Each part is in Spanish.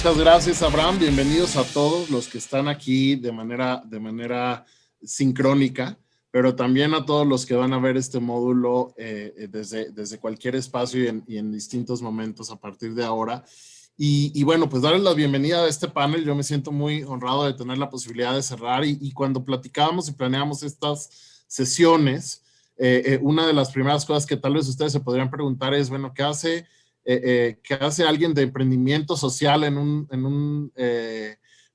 Muchas gracias, Abraham. Bienvenidos a todos los que están aquí de manera sincrónica, pero también a todos los que van a ver este módulo desde cualquier espacio y en distintos momentos a partir de ahora. Y bueno, pues darles la bienvenida a este panel. Yo me siento muy honrado de tener la posibilidad de cerrar y cuando platicábamos y planeamos estas sesiones, una de las primeras cosas que tal vez ustedes se podrían preguntar es, bueno, ¿qué hace alguien de emprendimiento social en un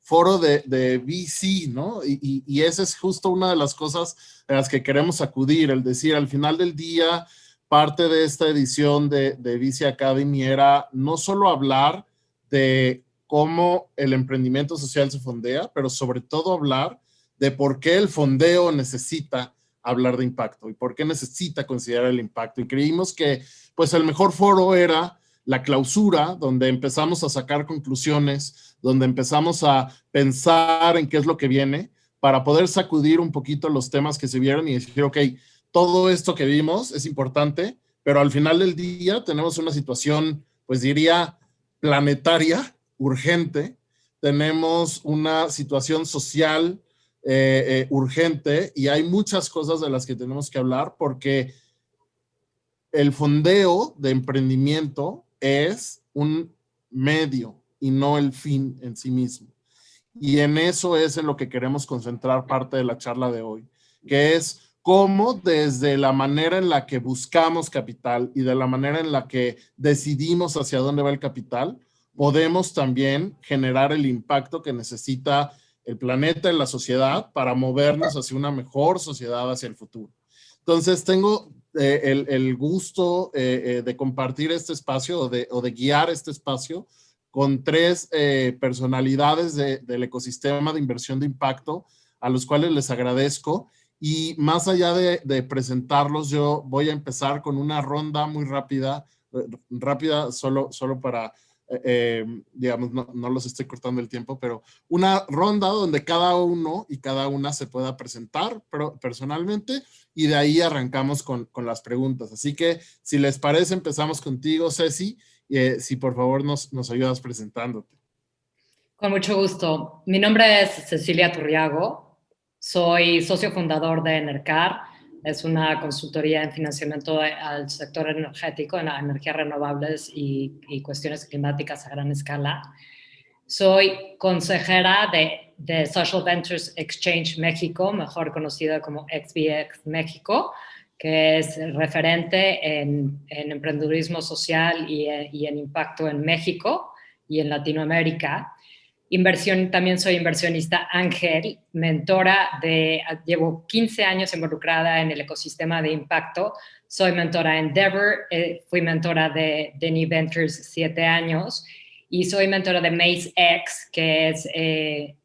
foro de VC, ¿no? Y esa es justo una de las cosas a las que queremos acudir, el decir, al final del día, parte de esta edición de VC Academy era no solo hablar de cómo el emprendimiento social se fondea, pero sobre todo hablar de por qué el fondeo necesita hablar de impacto y por qué necesita considerar el impacto. Y creímos que pues el mejor foro era la clausura, donde empezamos a sacar conclusiones, donde empezamos a pensar en qué es lo que viene, para poder sacudir un poquito los temas que se vieron y decir, ok, todo esto que vimos es importante, pero al final del día tenemos una situación, pues diría, planetaria, urgente. Tenemos una situación social urgente y hay muchas cosas de las que tenemos que hablar porque el fondeo de emprendimiento es un medio y no el fin en sí mismo. Y en eso es en lo que queremos concentrar parte de la charla de hoy, que es cómo desde la manera en la que buscamos capital y de la manera en la que decidimos hacia dónde va el capital, podemos también generar el impacto que necesita el planeta y la sociedad para movernos hacia una mejor sociedad hacia el futuro. Entonces, tengo el gusto de compartir este espacio o de guiar este espacio con tres personalidades del ecosistema de inversión de impacto, a los cuales les agradezco. Y más allá de presentarlos, yo voy a empezar con una ronda muy rápida solo para, digamos, no los estoy cortando el tiempo, pero una ronda donde cada uno y cada una se pueda presentar personalmente y de ahí arrancamos con las preguntas. Así que, si les parece, empezamos contigo, Ceci. Si por favor nos ayudas presentándote. Con mucho gusto. Mi nombre es Cecilia Turriago. Soy socio fundador de Enercar. Es una consultoría en financiamiento al sector energético, en energías renovables y cuestiones climáticas a gran escala. Soy consejera de Social Ventures Exchange México, mejor conocida como XVX México, que es referente en emprendedurismo social y en impacto en México y en Latinoamérica. También soy inversionista ángel, llevo 15 años involucrada en el ecosistema de impacto. Soy mentora en Endeavor, fui mentora de New Ventures 7 años y soy mentora de MaceX, que es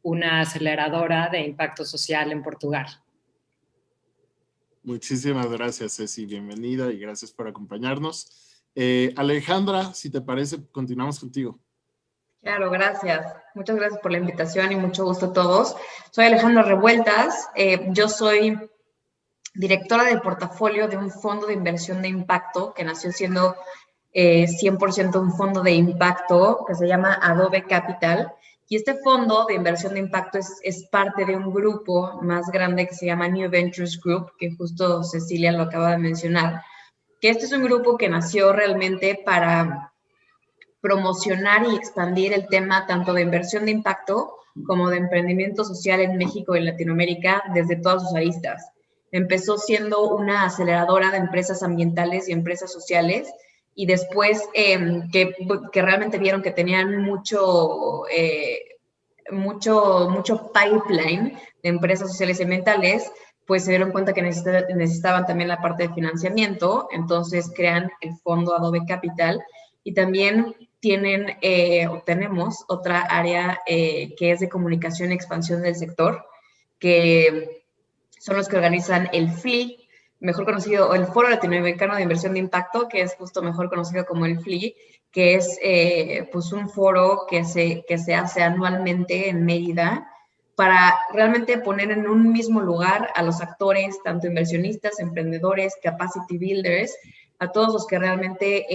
una aceleradora de impacto social en Portugal. Muchísimas gracias, Ceci. Bienvenida y gracias por acompañarnos. Alejandra, si te parece, continuamos contigo. Claro, gracias. Muchas gracias por la invitación y mucho gusto a todos. Soy Alejandra Revueltas. Yo soy directora del portafolio de un fondo de inversión de impacto que nació siendo 100% un fondo de impacto que se llama Adobe Capital. Y este fondo de inversión de impacto es parte de un grupo más grande que se llama New Ventures Group, que justo Cecilia lo acaba de mencionar, que este es un grupo que nació realmente para promocionar y expandir el tema tanto de inversión de impacto como de emprendimiento social en México y Latinoamérica desde todas sus aristas. Empezó siendo una aceleradora de empresas ambientales y empresas sociales y después que realmente vieron que tenían mucho pipeline de empresas sociales y ambientales, pues se dieron cuenta que necesitaban también la parte de financiamiento, entonces crean el fondo Adobe Capital y también tenemos otra área que es de comunicación y expansión del sector, que son los que organizan el FLI, mejor conocido, o el Foro Latinoamericano de Inversión de Impacto, que es justo mejor conocido como el FLI, que es pues un foro que se hace anualmente en Mérida para realmente poner en un mismo lugar a los actores, tanto inversionistas, emprendedores, capacity builders, a todos los que realmente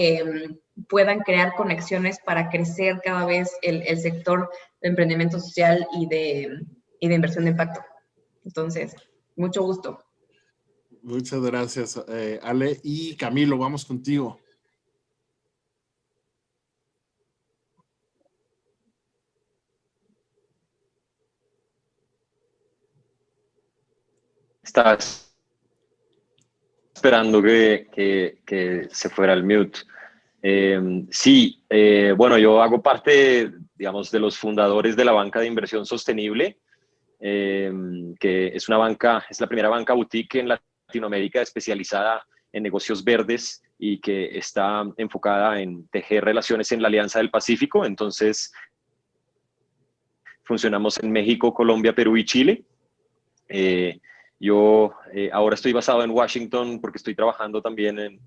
puedan crear conexiones para crecer cada vez el sector de emprendimiento social y de inversión de impacto. Entonces, mucho gusto. Muchas gracias, Ale. Y Camilo, vamos contigo. Estás esperando que se fuera el mute. Sí, bueno, yo hago parte, digamos, de los fundadores de la banca de inversión sostenible, que es una banca, es la primera banca boutique en Latinoamérica especializada en negocios verdes y que está enfocada en tejer relaciones en la Alianza del Pacífico. Entonces, funcionamos en México, Colombia, Perú y Chile. Yo ahora estoy basado en Washington porque estoy trabajando también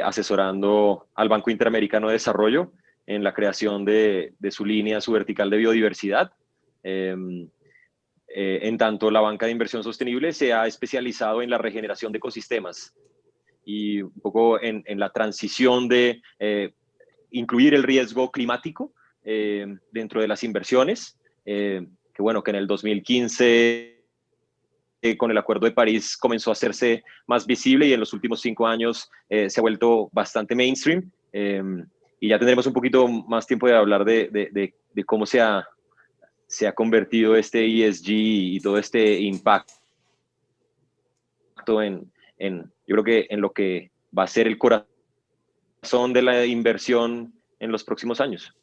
asesorando al Banco Interamericano de Desarrollo en la creación de su línea, su vertical de biodiversidad. En tanto, la banca de inversión sostenible se ha especializado en la regeneración de ecosistemas y un poco en la transición de incluir el riesgo climático dentro de las inversiones, que bueno, que en el 2015 con el Acuerdo de París comenzó a hacerse más visible y en los últimos 5 años se ha vuelto bastante mainstream. Y ya tendremos un poquito más tiempo de hablar de cómo se ha convertido este ESG y todo este impacto yo creo que en lo que va a ser el corazón de la inversión en los próximos años.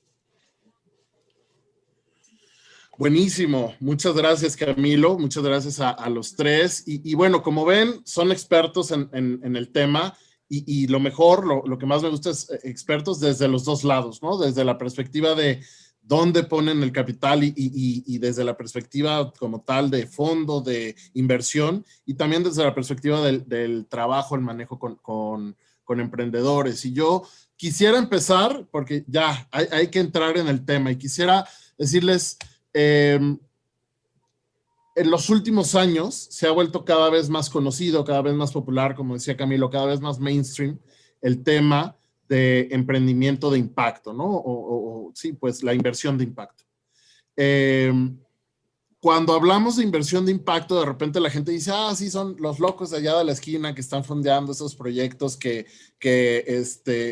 Buenísimo, muchas gracias Camilo, muchas gracias a los tres y bueno, como ven, son expertos en el tema y lo mejor, lo que más me gusta es expertos desde los dos lados, ¿no? Desde la perspectiva de dónde ponen el capital y desde la perspectiva como tal de fondo, de inversión y también desde la perspectiva del trabajo, el manejo con emprendedores. Y yo quisiera empezar, porque ya hay que entrar en el tema y quisiera decirles... en los últimos años se ha vuelto cada vez más conocido, cada vez más popular, como decía Camilo, cada vez más mainstream el tema de emprendimiento de impacto, ¿no? Sí, pues la inversión de impacto. Cuando hablamos de inversión de impacto, de repente la gente dice, ah, sí, son los locos de allá de la esquina que están fondeando esos proyectos que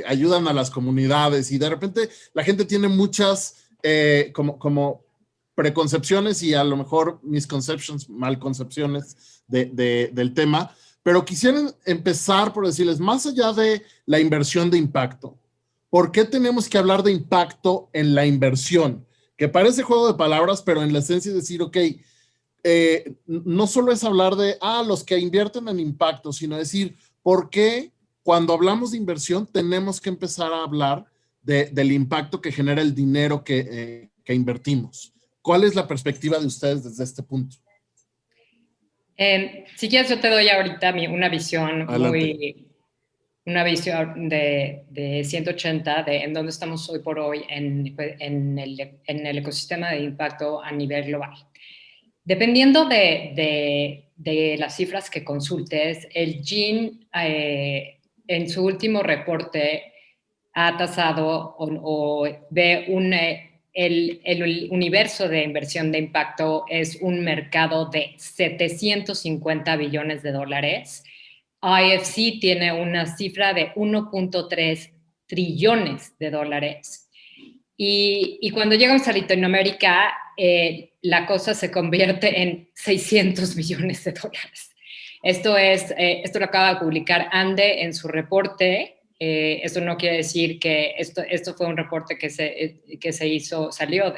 ayudan a las comunidades y de repente la gente tiene muchas como preconcepciones y a lo mejor misconceptions, malconcepciones del tema, pero quisiera empezar por decirles, más allá de la inversión de impacto, ¿por qué tenemos que hablar de impacto en la inversión? Que parece juego de palabras, pero en la esencia es decir, ok, no solo es hablar de, los que invierten en impacto, sino decir, ¿por qué cuando hablamos de inversión tenemos que empezar a hablar del impacto que genera el dinero que invertimos? ¿Cuál es la perspectiva de ustedes desde este punto? Si quieres, yo te doy ahorita una visión una visión de 180 en dónde estamos hoy por hoy en el ecosistema de impacto a nivel global. Dependiendo de las cifras que consultes, el GIN en su último reporte ha tasado o ve el universo de inversión de impacto es un mercado de 750 billones de dólares. IFC tiene una cifra de 1.3 trillones de dólares. Y cuando llegamos a Latinoamérica, la cosa se convierte en 600 millones de dólares. Esto lo acaba de publicar ANDE en su reporte. Esto no quiere decir que esto fue un reporte que salió,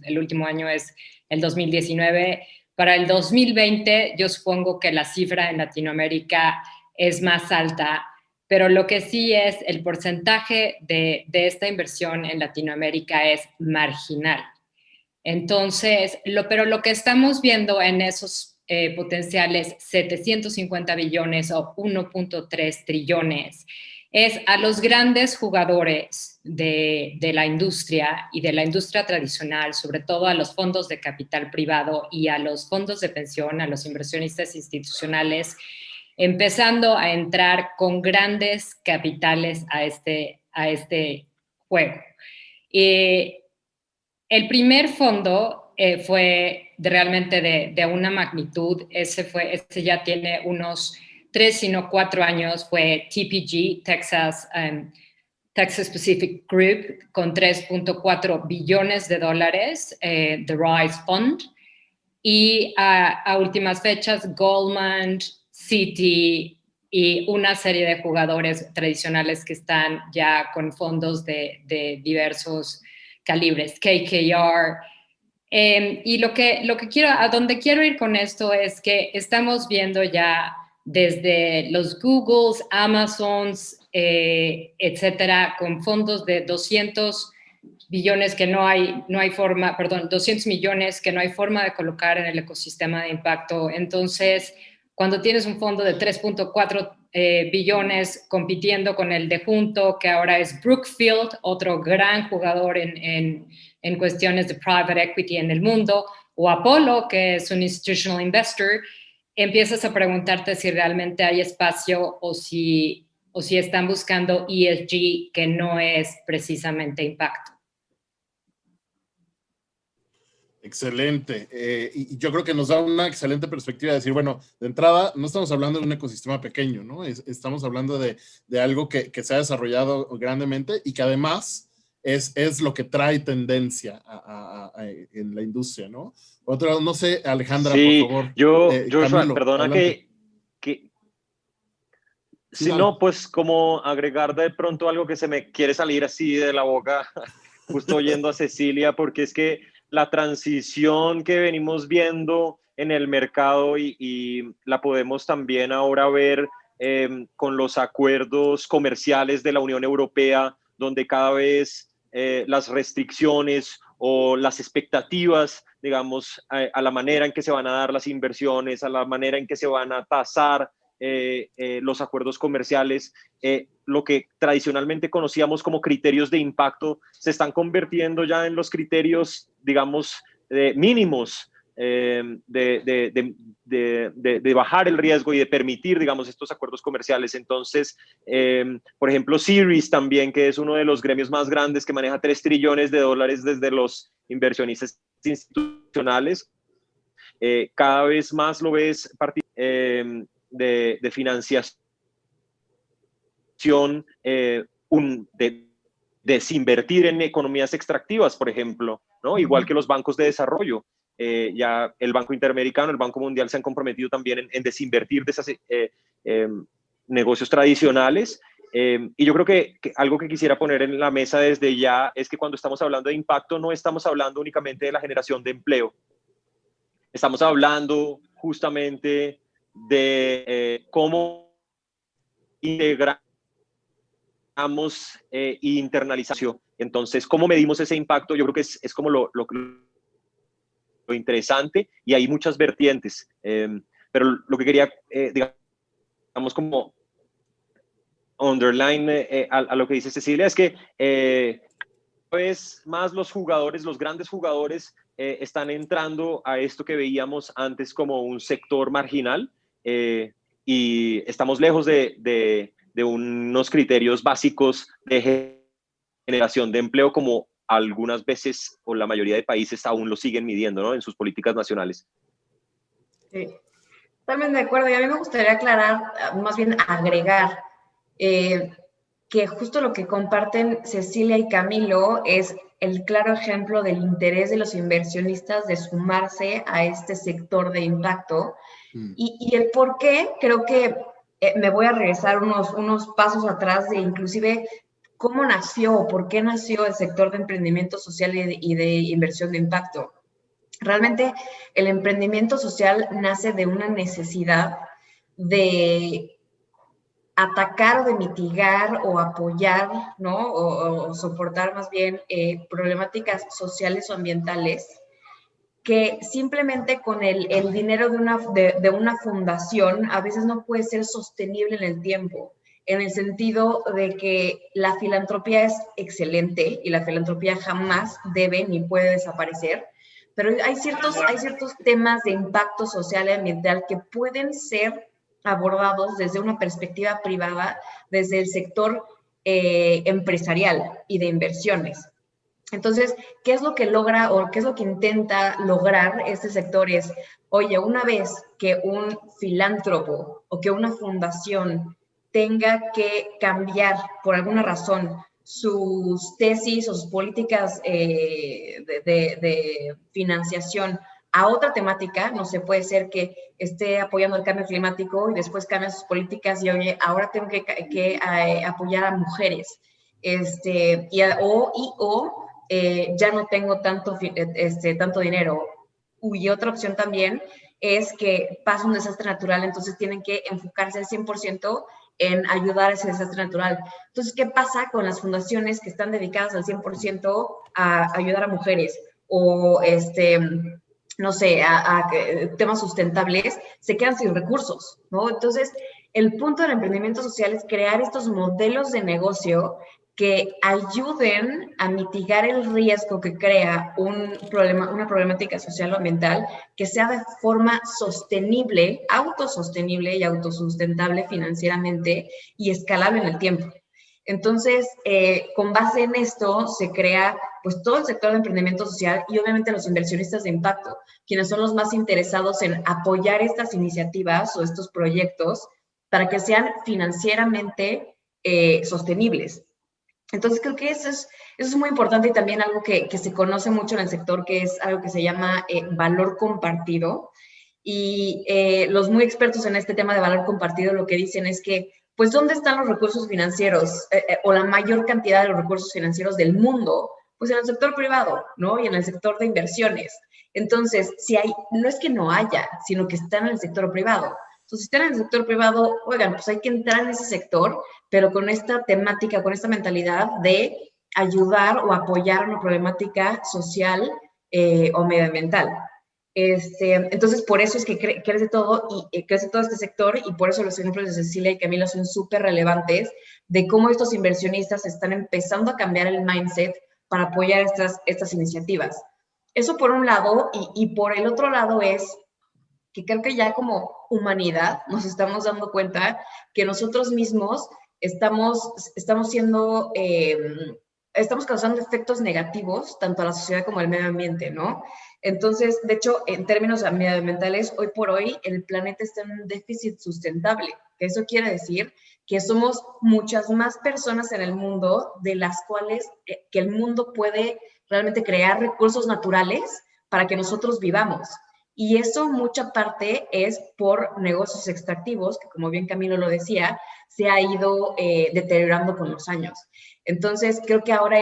el último año es el 2019. Para el 2020, yo supongo que la cifra en Latinoamérica es más alta, pero lo que sí es el porcentaje de esta inversión en Latinoamérica es marginal. Entonces, pero lo que estamos viendo en esos potenciales 750 billones o 1.3 trillones es a los grandes jugadores de la industria y de la industria tradicional, sobre todo a los fondos de capital privado y a los fondos de pensión, a los inversionistas institucionales, empezando a entrar con grandes capitales a este juego. El primer fondo fue realmente de una magnitud, ese ya tiene unos 3, sino 4 años, fue TPG, Texas Pacific Group, con $3.4 billones, The Rise Fund. Y a últimas fechas, Goldman, Citi y una serie de jugadores tradicionales que están ya con fondos de diversos calibres, KKR. Y a donde quiero ir con esto es que estamos viendo ya desde los Googles, Amazons, etcétera, con fondos de 200 billones que no hay forma, perdón, 200 millones que no hay forma de colocar en el ecosistema de impacto. Entonces, cuando tienes un fondo de 3.4 billones compitiendo con el de junto, que ahora es Brookfield, otro gran jugador en cuestiones de private equity en el mundo, o Apollo, que es un institutional investor, empiezas a preguntarte si realmente hay espacio o si están buscando ESG, que no es precisamente impacto. Excelente. Y yo creo que nos da una excelente perspectiva de decir, bueno, de entrada, no estamos hablando de un ecosistema pequeño, ¿no? Estamos hablando de algo que se ha desarrollado grandemente y que además es lo que trae tendencia en la industria, ¿no? Otro, no sé, Alejandra, sí, por favor. Joshua, perdona adelante. Si no, pues como agregar de pronto algo que se me quiere salir así de la boca, justo oyendo a Cecilia, porque es que la transición que venimos viendo en el mercado y la podemos también ahora ver con los acuerdos comerciales de la Unión Europea, donde cada vez las restricciones o las expectativas, digamos, a la manera en que se van a dar las inversiones, a la manera en que se van a tasar los acuerdos comerciales, lo que tradicionalmente conocíamos como criterios de impacto, se están convirtiendo ya en los criterios, digamos, mínimos de bajar el riesgo y de permitir, digamos, estos acuerdos comerciales. Entonces, por ejemplo, Ceres también, que es uno de los gremios más grandes que maneja $3 trillones desde los inversionistas institucionales, cada vez más lo ves de financiación, de desinvertir en economías extractivas, por ejemplo, ¿no? Igual que los bancos de desarrollo. Ya el Banco Interamericano, el Banco Mundial se han comprometido también en desinvertir de esos negocios tradicionales. Y yo creo que algo que quisiera poner en la mesa desde ya es que cuando estamos hablando de impacto no estamos hablando únicamente de la generación de empleo. Estamos hablando justamente de cómo integramos internalización. Entonces, ¿cómo medimos ese impacto? Yo creo que es como lo interesante, y hay muchas vertientes. Pero lo que quería, digamos, como underline a lo que dice Cecilia, es que cada vez más los grandes jugadores, están entrando a esto que veíamos antes como un sector marginal, y estamos lejos de unos criterios básicos de generación de empleo como algunas veces o la mayoría de países aún lo siguen midiendo, ¿no? En sus políticas nacionales. Sí, totalmente de acuerdo. Y a mí me gustaría aclarar, más bien agregar, que justo lo que comparten Cecilia y Camilo es el claro ejemplo del interés de los inversionistas de sumarse a este sector de impacto. Y el por qué, creo que me voy a regresar unos pasos atrás de inclusive cómo nació o por qué nació el sector de emprendimiento social y de inversión de impacto. Realmente el emprendimiento social nace de una necesidad de atacar o de mitigar o apoyar, ¿no? O soportar más bien problemáticas sociales o ambientales que simplemente con el dinero de una fundación a veces no puede ser sostenible en el tiempo, en el sentido de que la filantropía es excelente y la filantropía jamás debe ni puede desaparecer, pero hay ciertos temas de impacto social y ambiental que pueden ser abordados desde una perspectiva privada, desde el sector empresarial y de inversiones. Entonces, ¿qué es lo que logra o qué es lo que intenta lograr este sector? Es, oye, una vez que un filántropo o que una fundación tenga que cambiar por alguna razón sus tesis o sus políticas de financiación a otra temática, no sé, puede ser que esté apoyando el cambio climático y después cambia sus políticas y, oye, ahora tengo que apoyar a mujeres, ya no tengo tanto dinero. Y otra opción también es que pasa un desastre natural, entonces tienen que enfocarse al 100% en ayudar a ese desastre natural. Entonces, ¿qué pasa con las fundaciones que están dedicadas al 100% a ayudar a mujeres? O, no sé, a temas sustentables, se quedan sin recursos, ¿no? Entonces, el punto del emprendimiento social es crear estos modelos de negocio que ayuden a mitigar el riesgo que crea una problemática social o ambiental, que sea de forma sostenible, autosostenible y autosustentable financieramente y escalable en el tiempo. Entonces, con base en esto, se crea pues todo el sector de emprendimiento social y obviamente los inversionistas de impacto, quienes son los más interesados en apoyar estas iniciativas o estos proyectos para que sean financieramente sostenibles. Entonces, creo que eso es muy importante y también algo que se conoce mucho en el sector, que es algo que se llama valor compartido. Y los muy expertos en este tema de valor compartido lo que dicen es que, pues, ¿dónde están los recursos financieros o la mayor cantidad de los recursos financieros del mundo? Pues en el sector privado, ¿no? Y en el sector de inversiones. Entonces, no es que no haya, sino que están en el sector privado. Entonces, si están en el sector privado, oigan, pues hay que entrar en ese sector, pero con esta temática, con esta mentalidad de ayudar o apoyar una problemática social o medioambiental. Entonces, por eso es que crece todo este sector, y por eso los ejemplos de Cecilia y Camila son súper relevantes de cómo estos inversionistas están empezando a cambiar el mindset para apoyar estas iniciativas. Eso por un lado, y por el otro lado es que creo que ya como humanidad nos estamos dando cuenta que nosotros mismos estamos causando efectos negativos tanto a la sociedad como al medio ambiente, ¿no? Entonces, de hecho, en términos medioambientales, hoy por hoy el planeta está en un déficit sustentable. Eso quiere decir que somos muchas más personas en el mundo de las cuales que el mundo puede realmente crear recursos naturales para que nosotros vivamos. Y eso mucha parte es por negocios extractivos, que como bien Camilo lo decía, se ha ido deteriorando con los años. Entonces, creo que ahora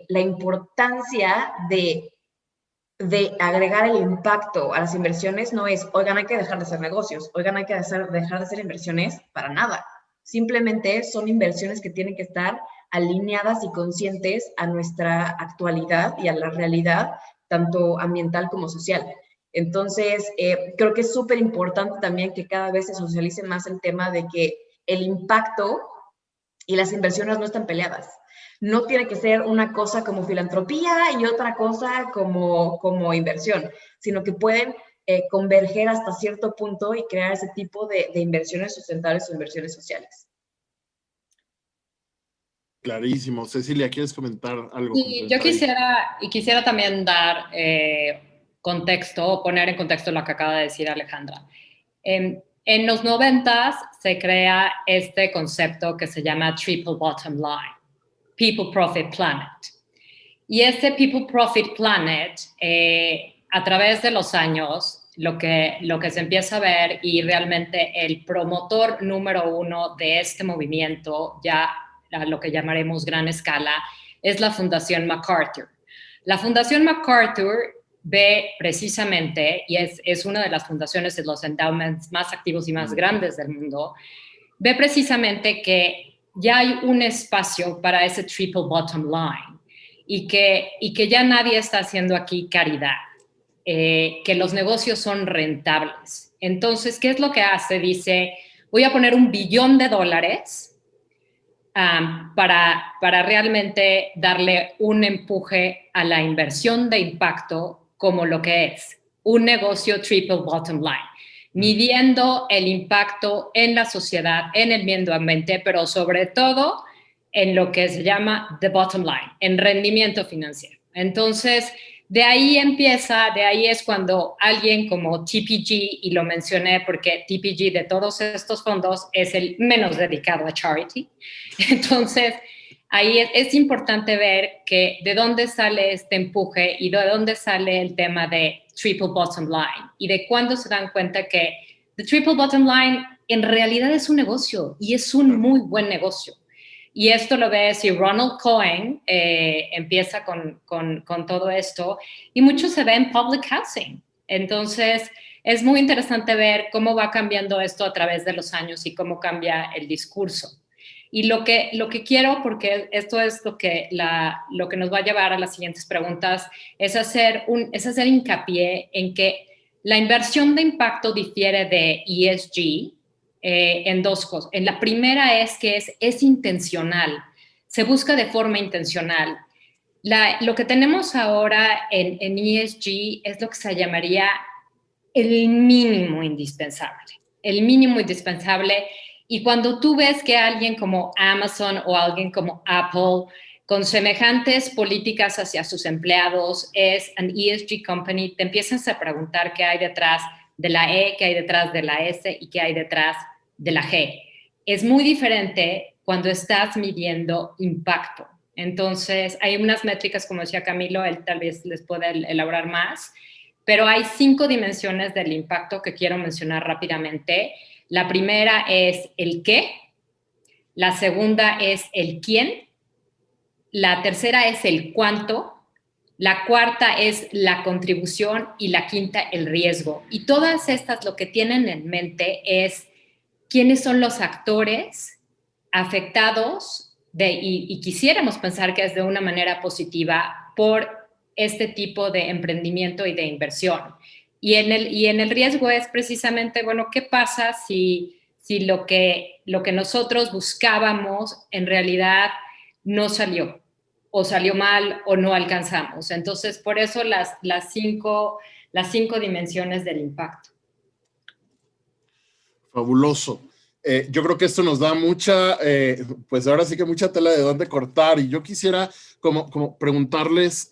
la importancia de agregar el impacto a las inversiones no es, oigan, hay que dejar de hacer negocios, oigan, hay que dejar de hacer inversiones, para nada. Simplemente son inversiones que tienen que estar alineadas y conscientes a nuestra actualidad y a la realidad, tanto ambiental como social. Entonces, creo que es súper importante también que cada vez se socialice más el tema de que el impacto y las inversiones no están peleadas. No tiene que ser una cosa como filantropía y otra cosa como inversión, sino que pueden converger hasta cierto punto y crear ese tipo de inversiones sustentables o inversiones sociales. Clarísimo. Cecilia, ¿quieres comentar algo? Sí, yo quisiera también dar contexto, o poner en contexto lo que acaba de decir Alejandra. En los 90s se crea este concepto que se llama Triple Bottom Line, People, Profit, Planet. Y este People, Profit, Planet, a través de los años, lo que se empieza a ver, y realmente el promotor número uno de este movimiento, ya a lo que llamaremos gran escala, es la Fundación MacArthur. La Fundación MacArthur ve precisamente, y es una de las fundaciones de los endowments más activos y más grandes del mundo, ve precisamente que ya hay un espacio para ese triple bottom line y que ya nadie está haciendo aquí caridad, que los negocios son rentables. Entonces, ¿qué es lo que hace? Dice, voy a poner $1 billón para realmente darle un empuje a la inversión de impacto como lo que es un negocio triple bottom line, midiendo el impacto en la sociedad, en el medio ambiente, pero sobre todo en lo que se llama the bottom line, en rendimiento financiero. Entonces, de ahí es cuando alguien como TPG, y lo mencioné porque TPG de todos estos fondos es el menos dedicado a charity. Entonces, ahí es importante ver que de dónde sale este empuje y de dónde sale el tema de triple bottom line y de cuándo se dan cuenta que the triple bottom line en realidad es un negocio y es un muy buen negocio. Y esto lo ves si Ronald Cohen empieza con todo esto y mucho se ve en public housing. Entonces, es muy interesante ver cómo va cambiando esto a través de los años y cómo cambia el discurso. Y lo que quiero, porque esto es lo que nos va a llevar a las siguientes preguntas, es hacer hincapié en que la inversión de impacto difiere de ESG en dos cosas. En la primera es que es intencional, se busca de forma intencional. Lo que tenemos ahora en ESG es lo que se llamaría el mínimo indispensable. El mínimo indispensable. Y cuando tú ves que alguien como Amazon o alguien como Apple, con semejantes políticas hacia sus empleados, es an ESG company, te empiezas a preguntar qué hay detrás de la E, qué hay detrás de la S y qué hay detrás de la G. Es muy diferente cuando estás midiendo impacto. Entonces, hay unas métricas, como decía Camilo, él tal vez les pueda elaborar más, pero hay 5 dimensiones del impacto que quiero mencionar rápidamente. La primera es el qué, la segunda es el quién, la tercera es el cuánto, la cuarta es la contribución y la quinta el riesgo. Y todas estas lo que tienen en mente es quiénes son los actores afectados y quisiéramos pensar que es de una manera positiva por este tipo de emprendimiento y de inversión. Y en el riesgo es precisamente, bueno, ¿qué pasa si lo que nosotros buscábamos en realidad no salió, o salió mal, o no alcanzamos? Entonces, por eso las cinco dimensiones del impacto. Fabuloso. Yo creo que esto nos da mucha, pues ahora sí que mucha tela de dónde cortar. Y yo quisiera como preguntarles,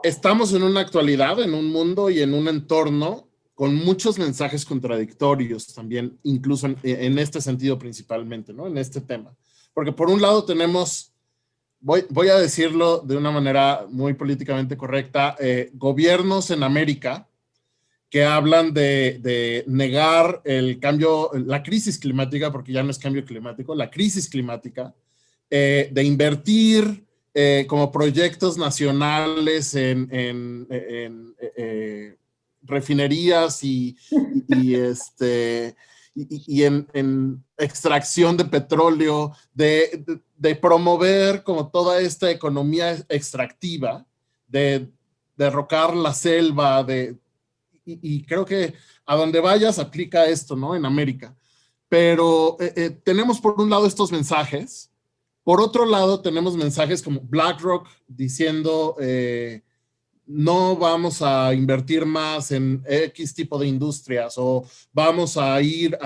estamos en una actualidad, en un mundo y en un entorno con muchos mensajes contradictorios también, incluso en este sentido principalmente, ¿no? En este tema. Porque por un lado tenemos, voy a decirlo de una manera muy políticamente correcta, gobiernos en América que hablan de negar el cambio, la crisis climática, porque ya no es cambio climático, la crisis climática, de invertir como proyectos nacionales en refinerías y en extracción de petróleo, de promover como toda esta economía extractiva, de derrocar la selva, y creo que a donde vayas aplica esto, ¿no? En América. Pero tenemos por un lado estos mensajes, por otro lado tenemos mensajes como BlackRock diciendo no vamos a invertir más en X tipo de industrias o vamos a ir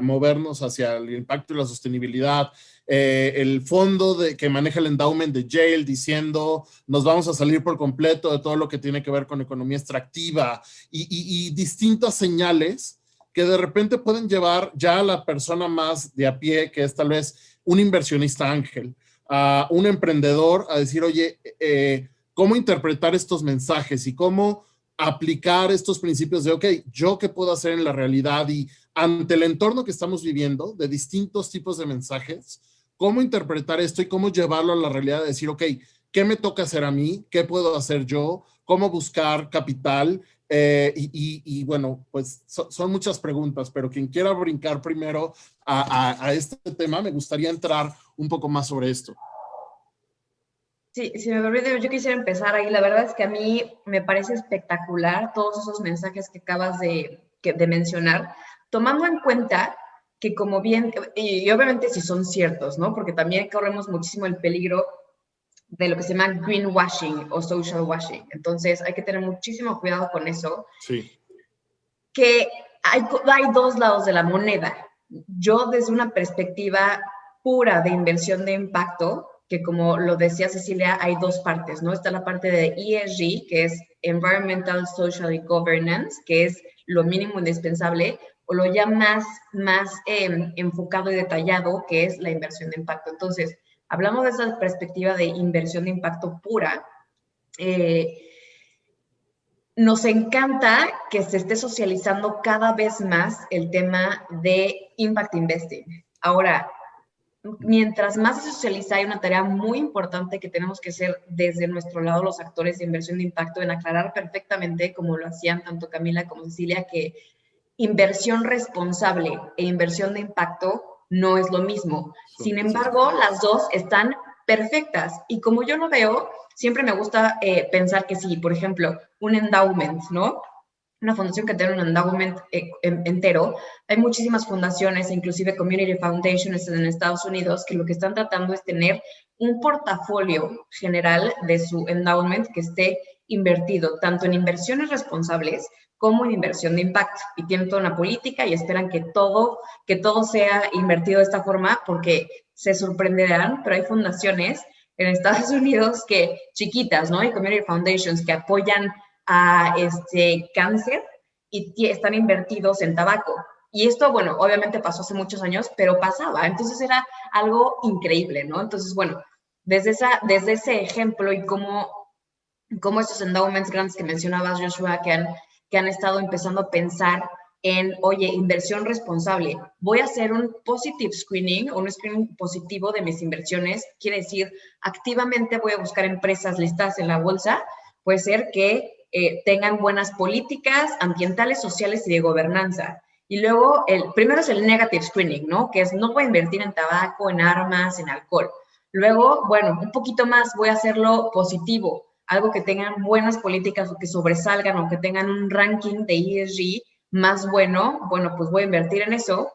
movernos hacia el impacto y la sostenibilidad. El fondo que maneja el endowment de Yale diciendo nos vamos a salir por completo de todo lo que tiene que ver con economía extractiva y distintas señales que de repente pueden llevar ya a la persona más de a pie, que es tal vez un inversionista ángel, a un emprendedor, a decir, oye, cómo interpretar estos mensajes y cómo aplicar estos principios de, ok, ¿yo qué puedo hacer en la realidad? Y ante el entorno que estamos viviendo, de distintos tipos de mensajes, cómo interpretar esto y cómo llevarlo a la realidad de decir, ok, ¿qué me toca hacer a mí? ¿Qué puedo hacer yo? ¿Cómo buscar capital? Y bueno, pues son muchas preguntas, pero quien quiera brincar primero a este tema, me gustaría entrar un poco más sobre esto. Sí, si me permite, yo quisiera empezar ahí. La verdad es que a mí me parece espectacular todos esos mensajes que acabas de mencionar, tomando en cuenta que como bien, y obviamente si son ciertos, ¿no? Porque también corremos muchísimo el peligro de lo que se llama greenwashing o social washing. Entonces hay que tener muchísimo cuidado con eso. Sí. Que hay dos lados de la moneda. Yo desde una perspectiva pura de inversión de impacto, que como lo decía Cecilia, hay dos partes, ¿no? Está la parte de ESG, que es Environmental, Social y Governance, que es lo mínimo indispensable, o lo ya más enfocado y detallado, que es la inversión de impacto. Entonces, hablamos de esa perspectiva de inversión de impacto pura. Nos encanta que se esté socializando cada vez más el tema de Impact Investing. Ahora, mientras más se socializa, hay una tarea muy importante que tenemos que hacer desde nuestro lado los actores de inversión de impacto en aclarar perfectamente, como lo hacían tanto Camila como Cecilia, que inversión responsable e inversión de impacto no es lo mismo. Sin embargo, las dos están perfectas. Y como yo lo veo, siempre me gusta pensar que si, por ejemplo, un endowment, ¿no? Una fundación que tiene un endowment entero, hay muchísimas fundaciones, inclusive community foundations en Estados Unidos, que lo que están tratando es tener un portafolio general de su endowment que esté invertido tanto en inversiones responsables como en inversión de impacto. Y tienen toda una política y esperan que todo sea invertido de esta forma, porque se sorprenderán, pero hay fundaciones en Estados Unidos que chiquitas, ¿no? Hay community foundations que apoyan a cáncer y están invertidos en tabaco. Y esto, bueno, obviamente pasó hace muchos años, pero pasaba. Entonces era algo increíble, ¿no? Entonces, bueno, desde ese ejemplo y cómo estos endowments grandes que mencionabas, Joshua, que han estado empezando a pensar en, oye, inversión responsable. Voy a hacer un positive screening, un screening positivo de mis inversiones. Quiere decir, activamente voy a buscar empresas listadas en la bolsa. Puede ser que tengan buenas políticas ambientales, sociales y de gobernanza. Y luego, primero es el negative screening, ¿no? Que es, no voy a invertir en tabaco, en armas, en alcohol. Luego, bueno, un poquito más, voy a hacerlo positivo, algo que tengan buenas políticas o que sobresalgan o que tengan un ranking de ESG más bueno, pues voy a invertir en eso.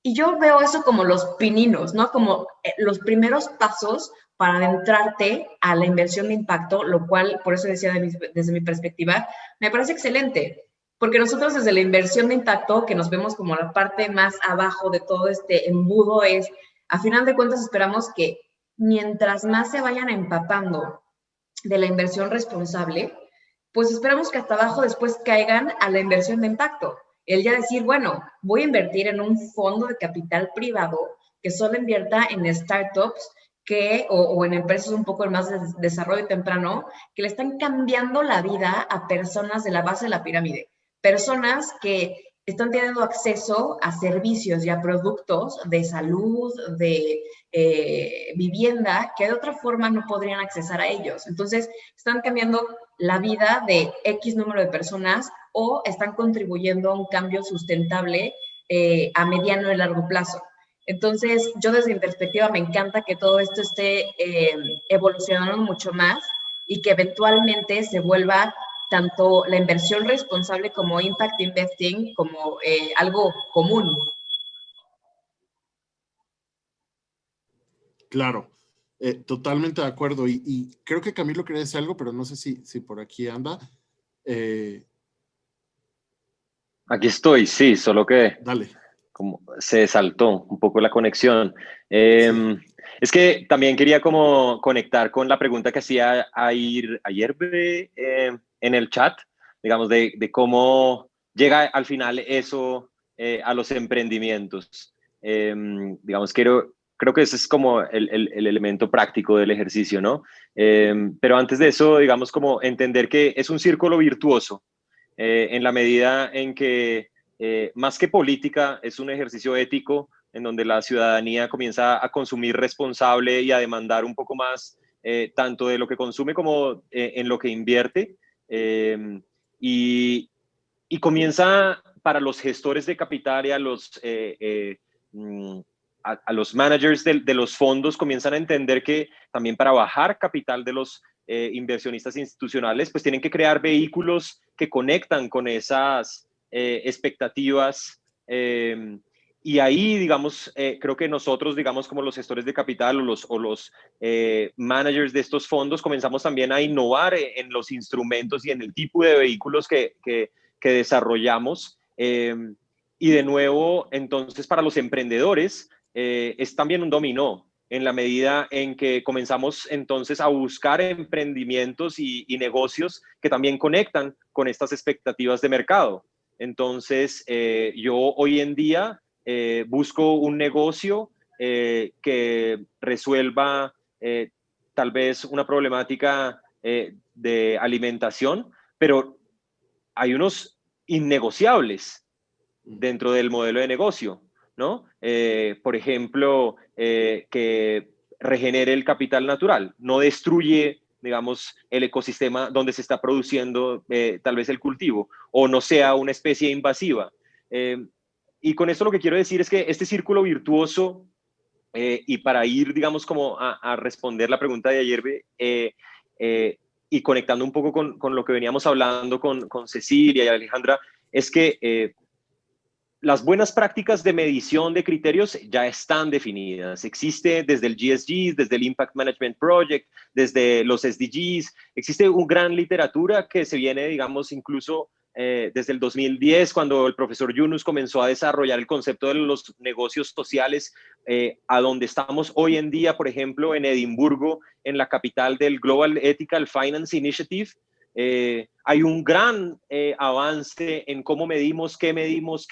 Y yo veo eso como los pininos, ¿no? Como los primeros pasos para adentrarte a la inversión de impacto, lo cual, por eso decía desde mi perspectiva, me parece excelente. Porque nosotros desde la inversión de impacto, que nos vemos como la parte más abajo de todo este embudo, es, a final de cuentas, esperamos que mientras más se vayan empapando de la inversión responsable, pues esperamos que hasta abajo después caigan a la inversión de impacto. El ya decir, bueno, voy a invertir en un fondo de capital privado que solo invierta en startups o en empresas un poco más de desarrollo temprano, que le están cambiando la vida a personas de la base de la pirámide. Personas que están teniendo acceso a servicios y a productos de salud, de vivienda, que de otra forma no podrían accesar a ellos. Entonces, están cambiando la vida de X número de personas o están contribuyendo a un cambio sustentable a mediano y largo plazo. Entonces, yo desde mi perspectiva me encanta que todo esto esté evolucionando mucho más y que eventualmente se vuelva tanto la inversión responsable como impact investing como algo común. Claro, totalmente de acuerdo. Y creo que Camilo quería decir algo, pero no sé si por aquí anda. Aquí estoy, sí, solo que Dale. como se saltó un poco la conexión. Sí. Es que también quería como conectar con la pregunta que hacía ayer en el chat, digamos, de cómo llega al final eso a los emprendimientos. Digamos, creo que ese es como el elemento práctico del ejercicio, ¿no? Pero antes de eso, digamos, como entender que es un círculo virtuoso en la medida en que más que política, es un ejercicio ético en donde la ciudadanía comienza a consumir responsable y a demandar un poco más, tanto de lo que consume como en lo que invierte. Y comienza para los gestores de capital y a los managers de los fondos, comienzan a entender que también para bajar capital de los inversionistas institucionales, pues tienen que crear vehículos que conectan con esas expectativas. Y ahí, digamos, creo que nosotros, digamos, como los gestores de capital o los managers de estos fondos, comenzamos también a innovar en los instrumentos y en el tipo de vehículos que desarrollamos. Y de nuevo, entonces, para los emprendedores, es también un dominó, en la medida en que comenzamos entonces a buscar emprendimientos y negocios que también conectan con estas expectativas de mercado. Entonces, yo hoy en día busco un negocio que resuelva tal vez una problemática de alimentación, pero hay unos innegociables dentro del modelo de negocio, ¿no? Por ejemplo, que regenere el capital natural, no destruye, digamos, el ecosistema donde se está produciendo tal vez el cultivo, o no sea una especie invasiva. Y con esto lo que quiero decir es que este círculo virtuoso, y para ir, digamos, como a responder la pregunta de ayer, y conectando un poco con lo que veníamos hablando con Cecilia y Alejandra, es que las buenas prácticas de medición de criterios ya están definidas. Existe desde el GSG, desde el Impact Management Project, desde los SDGs. Existe una gran literatura que se viene, digamos, incluso desde el 2010, cuando el profesor Yunus comenzó a desarrollar el concepto de los negocios sociales, a donde estamos hoy en día, por ejemplo, en Edimburgo, en la capital del Global Ethical Finance Initiative. Hay un gran avance en cómo medimos, qué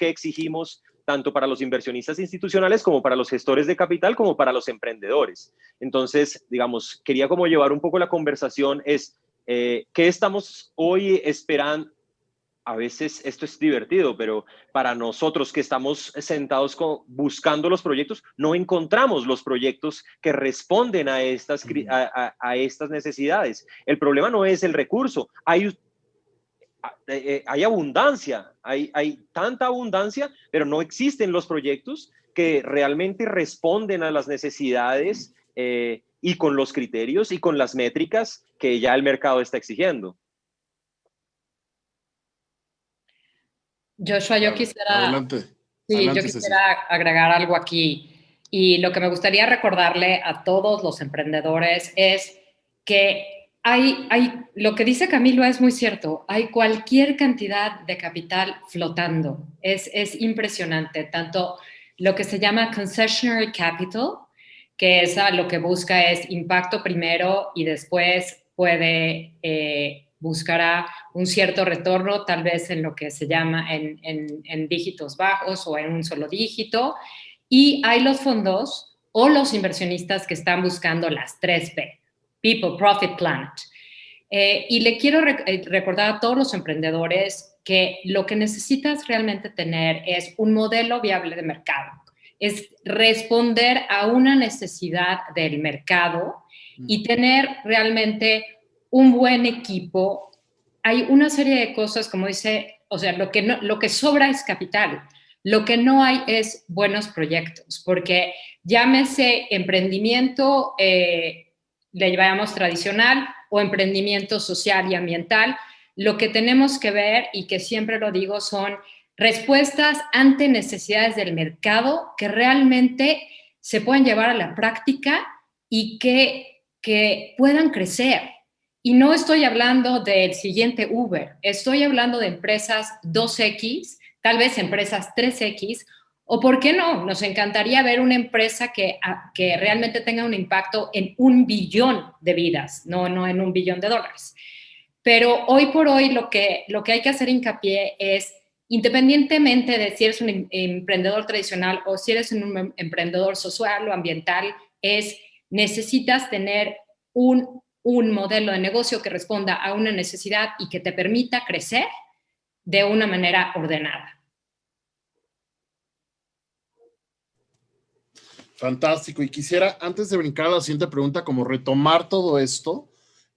exigimos, tanto para los inversionistas institucionales como para los gestores de capital, como para los emprendedores. Entonces, digamos, quería como llevar un poco la conversación, es ¿qué estamos hoy esperando? A veces esto es divertido, pero para nosotros que estamos sentados buscando los proyectos, no encontramos los proyectos que responden a estas necesidades. El problema no es el recurso, hay abundancia, hay tanta abundancia, pero no existen los proyectos que realmente responden a las necesidades y con los criterios y con las métricas que ya el mercado está exigiendo. Joshua, yo quisiera, Adelante. sí, Adelante, yo quisiera agregar algo aquí. Y lo que me gustaría recordarle a todos los emprendedores es que lo que dice Camilo es muy cierto, hay cualquier cantidad de capital flotando. Es impresionante, tanto lo que se llama concessionary capital, que lo que busca es impacto primero y después buscará un cierto retorno, tal vez en lo que se llama en dígitos bajos o en un solo dígito. Y hay los fondos o los inversionistas que están buscando las 3P, People, Profit, Planet. Y le quiero recordar a todos los emprendedores que lo que necesitas realmente tener es un modelo viable de mercado. Es responder a una necesidad del mercado y tener realmente un buen equipo. Hay una serie de cosas, como dice, o sea, lo que sobra es capital. Lo que no hay es buenos proyectos, porque llámese emprendimiento, le llamamos tradicional, o emprendimiento social y ambiental. Lo que tenemos que ver, y que siempre lo digo, son respuestas ante necesidades del mercado que realmente se puedan llevar a la práctica y que puedan crecer. Y no estoy hablando del siguiente Uber, estoy hablando de empresas 2X, tal vez empresas 3X, o ¿por qué no? Nos encantaría ver una empresa que realmente tenga un impacto en 1 billón de vidas, no en $1 billón. Pero hoy por hoy lo que hay que hacer hincapié es, independientemente de si eres un emprendedor tradicional o si eres un emprendedor social o ambiental, necesitas tener un modelo de negocio que responda a una necesidad y que te permita crecer de una manera ordenada. Fantástico. Y quisiera, antes de brincar a la siguiente pregunta, como retomar todo esto,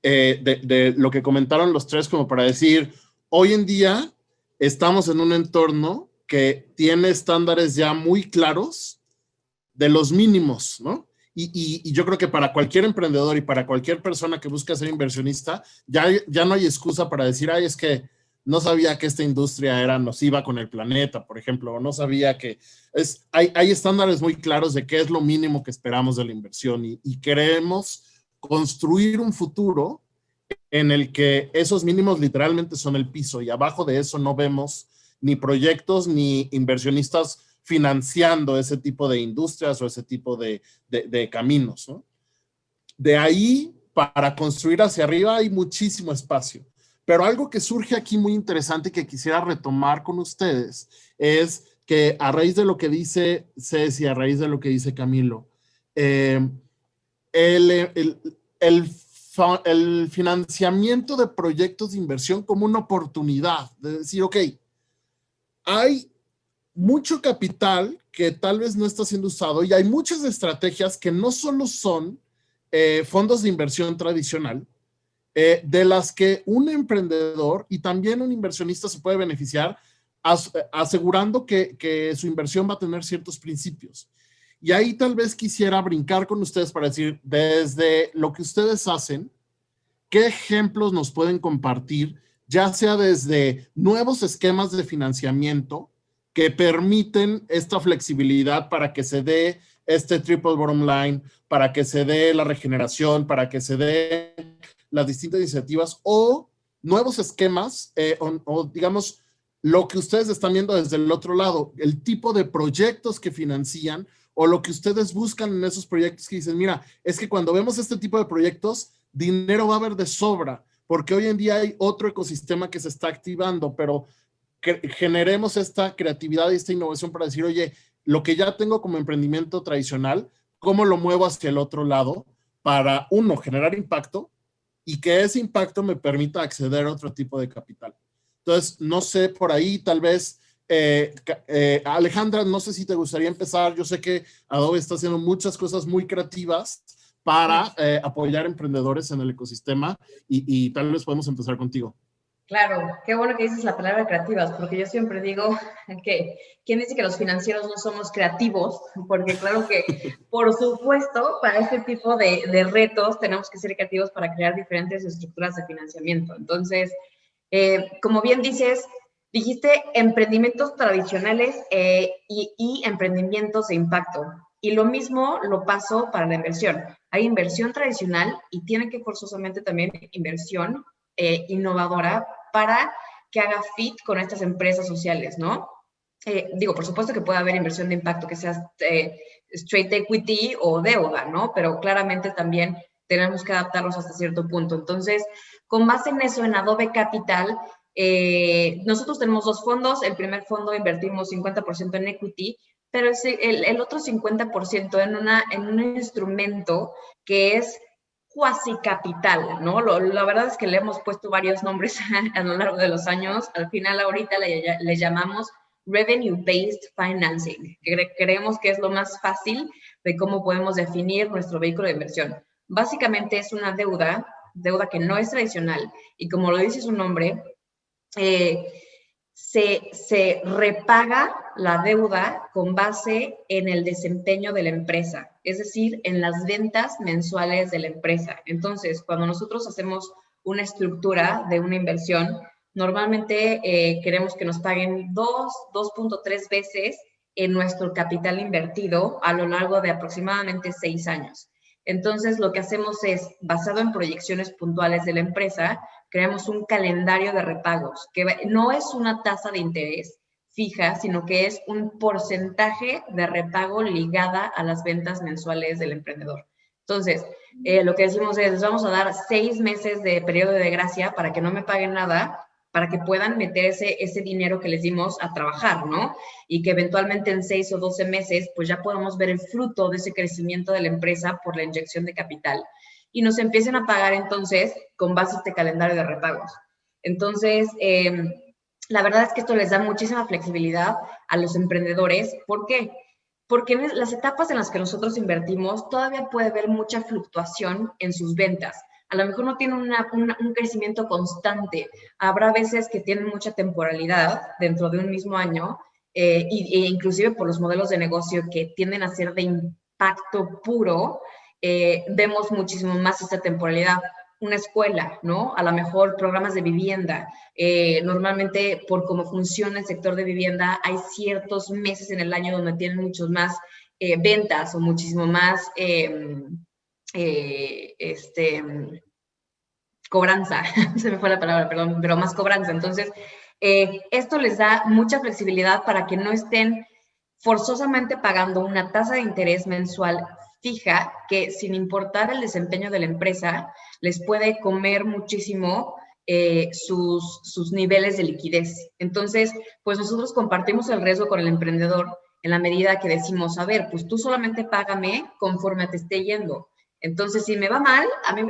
de lo que comentaron los tres, como para decir, hoy en día estamos en un entorno que tiene estándares ya muy claros de los mínimos, ¿no? Y yo creo que para cualquier emprendedor y para cualquier persona que busca ser inversionista, ya no hay excusa para decir, ay, es que no sabía que esta industria era nociva con el planeta, por ejemplo, o no sabía que hay estándares muy claros de qué es lo mínimo que esperamos de la inversión y queremos construir un futuro en el que esos mínimos literalmente son el piso y abajo de eso no vemos ni proyectos ni inversionistas financiando ese tipo de industrias o ese tipo de caminos, ¿no? De ahí, para construir hacia arriba hay muchísimo espacio. Pero algo que surge aquí muy interesante y que quisiera retomar con ustedes es que a raíz de lo que dice Ceci, a raíz de lo que dice Camilo, el financiamiento de proyectos de inversión como una oportunidad de decir, ok, hay mucho capital que tal vez no está siendo usado y hay muchas estrategias que no solo son fondos de inversión tradicional, de las que un emprendedor y también un inversionista se puede beneficiar asegurando que su inversión va a tener ciertos principios. Y ahí tal vez quisiera brincar con ustedes para decir, desde lo que ustedes hacen, ¿qué ejemplos nos pueden compartir, ya sea desde nuevos esquemas de financiamiento que permiten esta flexibilidad para que se dé este triple bottom line, para que se dé la regeneración, para que se dé las distintas iniciativas, o nuevos esquemas, o digamos, lo que ustedes están viendo desde el otro lado, el tipo de proyectos que financian, o lo que ustedes buscan en esos proyectos que dicen, mira, es que cuando vemos este tipo de proyectos, dinero va a haber de sobra, porque hoy en día hay otro ecosistema que se está activando, pero generemos esta creatividad y esta innovación para decir, oye, lo que ya tengo como emprendimiento tradicional, ¿cómo lo muevo hacia el otro lado para, uno, generar impacto y que ese impacto me permita acceder a otro tipo de capital? Entonces, no sé, por ahí tal vez, Alejandra, no sé si te gustaría empezar. Yo sé que Adobe está haciendo muchas cosas muy creativas para apoyar emprendedores en el ecosistema y tal vez podemos empezar contigo. Claro, qué bueno que dices la palabra creativas, porque yo siempre digo que, ¿quién dice que los financieros no somos creativos? Porque claro que, por supuesto, para este tipo de retos tenemos que ser creativos para crear diferentes estructuras de financiamiento. Entonces, como bien dijiste emprendimientos tradicionales y emprendimientos de impacto. Y lo mismo lo paso para la inversión. Hay inversión tradicional y tiene que forzosamente también inversión innovadora para que haga fit con estas empresas sociales, ¿no? Digo, por supuesto que puede haber inversión de impacto que sea straight equity o deuda, ¿no? Pero claramente también tenemos que adaptarlos hasta cierto punto. Entonces, con base en eso, en Adobe Capital, nosotros tenemos dos fondos. El primer fondo invertimos 50% en equity, pero el otro 50% en un instrumento que es cuasi capital, ¿no? La verdad es que le hemos puesto varios nombres a lo largo de los años. Al final, ahorita le llamamos Revenue-Based Financing, que creemos que es lo más fácil de cómo podemos definir nuestro vehículo de inversión. Básicamente es una deuda que no es tradicional, y como lo dice su nombre, se repaga la deuda con base en el desempeño de la empresa, es decir, en las ventas mensuales de la empresa. Entonces, cuando nosotros hacemos una estructura de una inversión, normalmente queremos que nos paguen 2.3 veces en nuestro capital invertido a lo largo de aproximadamente 6 años. Entonces, lo que hacemos es, basado en proyecciones puntuales de la empresa, creamos un calendario de repagos, que no es una tasa de interés fija, sino que es un porcentaje de repago ligada a las ventas mensuales del emprendedor. Entonces, lo que decimos es, les vamos a dar 6 meses de periodo de gracia para que no me paguen nada, para que puedan meter ese dinero que les dimos a trabajar, ¿no? Y que eventualmente en 6 o 12 meses, pues ya podamos ver el fruto de ese crecimiento de la empresa por la inyección de capital. Y nos empiecen a pagar entonces con base a este calendario de repagos. Entonces, la verdad es que esto les da muchísima flexibilidad a los emprendedores. ¿Por qué? Porque en las etapas en las que nosotros invertimos todavía puede haber mucha fluctuación en sus ventas. A lo mejor no tienen un crecimiento constante. Habrá veces que tienen mucha temporalidad dentro de un mismo año, e inclusive por los modelos de negocio que tienden a ser de impacto puro, vemos muchísimo más esta temporalidad. Una escuela, ¿no? A lo mejor programas de vivienda. Normalmente, por cómo funciona el sector de vivienda, hay ciertos meses en el año donde tienen muchos más ventas o muchísimo más cobranza. Se me fue la palabra, perdón, pero más cobranza. Entonces, esto les da mucha flexibilidad para que no estén forzosamente pagando una tasa de interés mensual fija que, sin importar el desempeño de la empresa, les puede comer muchísimo sus niveles de liquidez. Entonces, pues nosotros compartimos el riesgo con el emprendedor en la medida que decimos, a ver, pues tú solamente págame conforme te esté yendo. Entonces, si me va mal,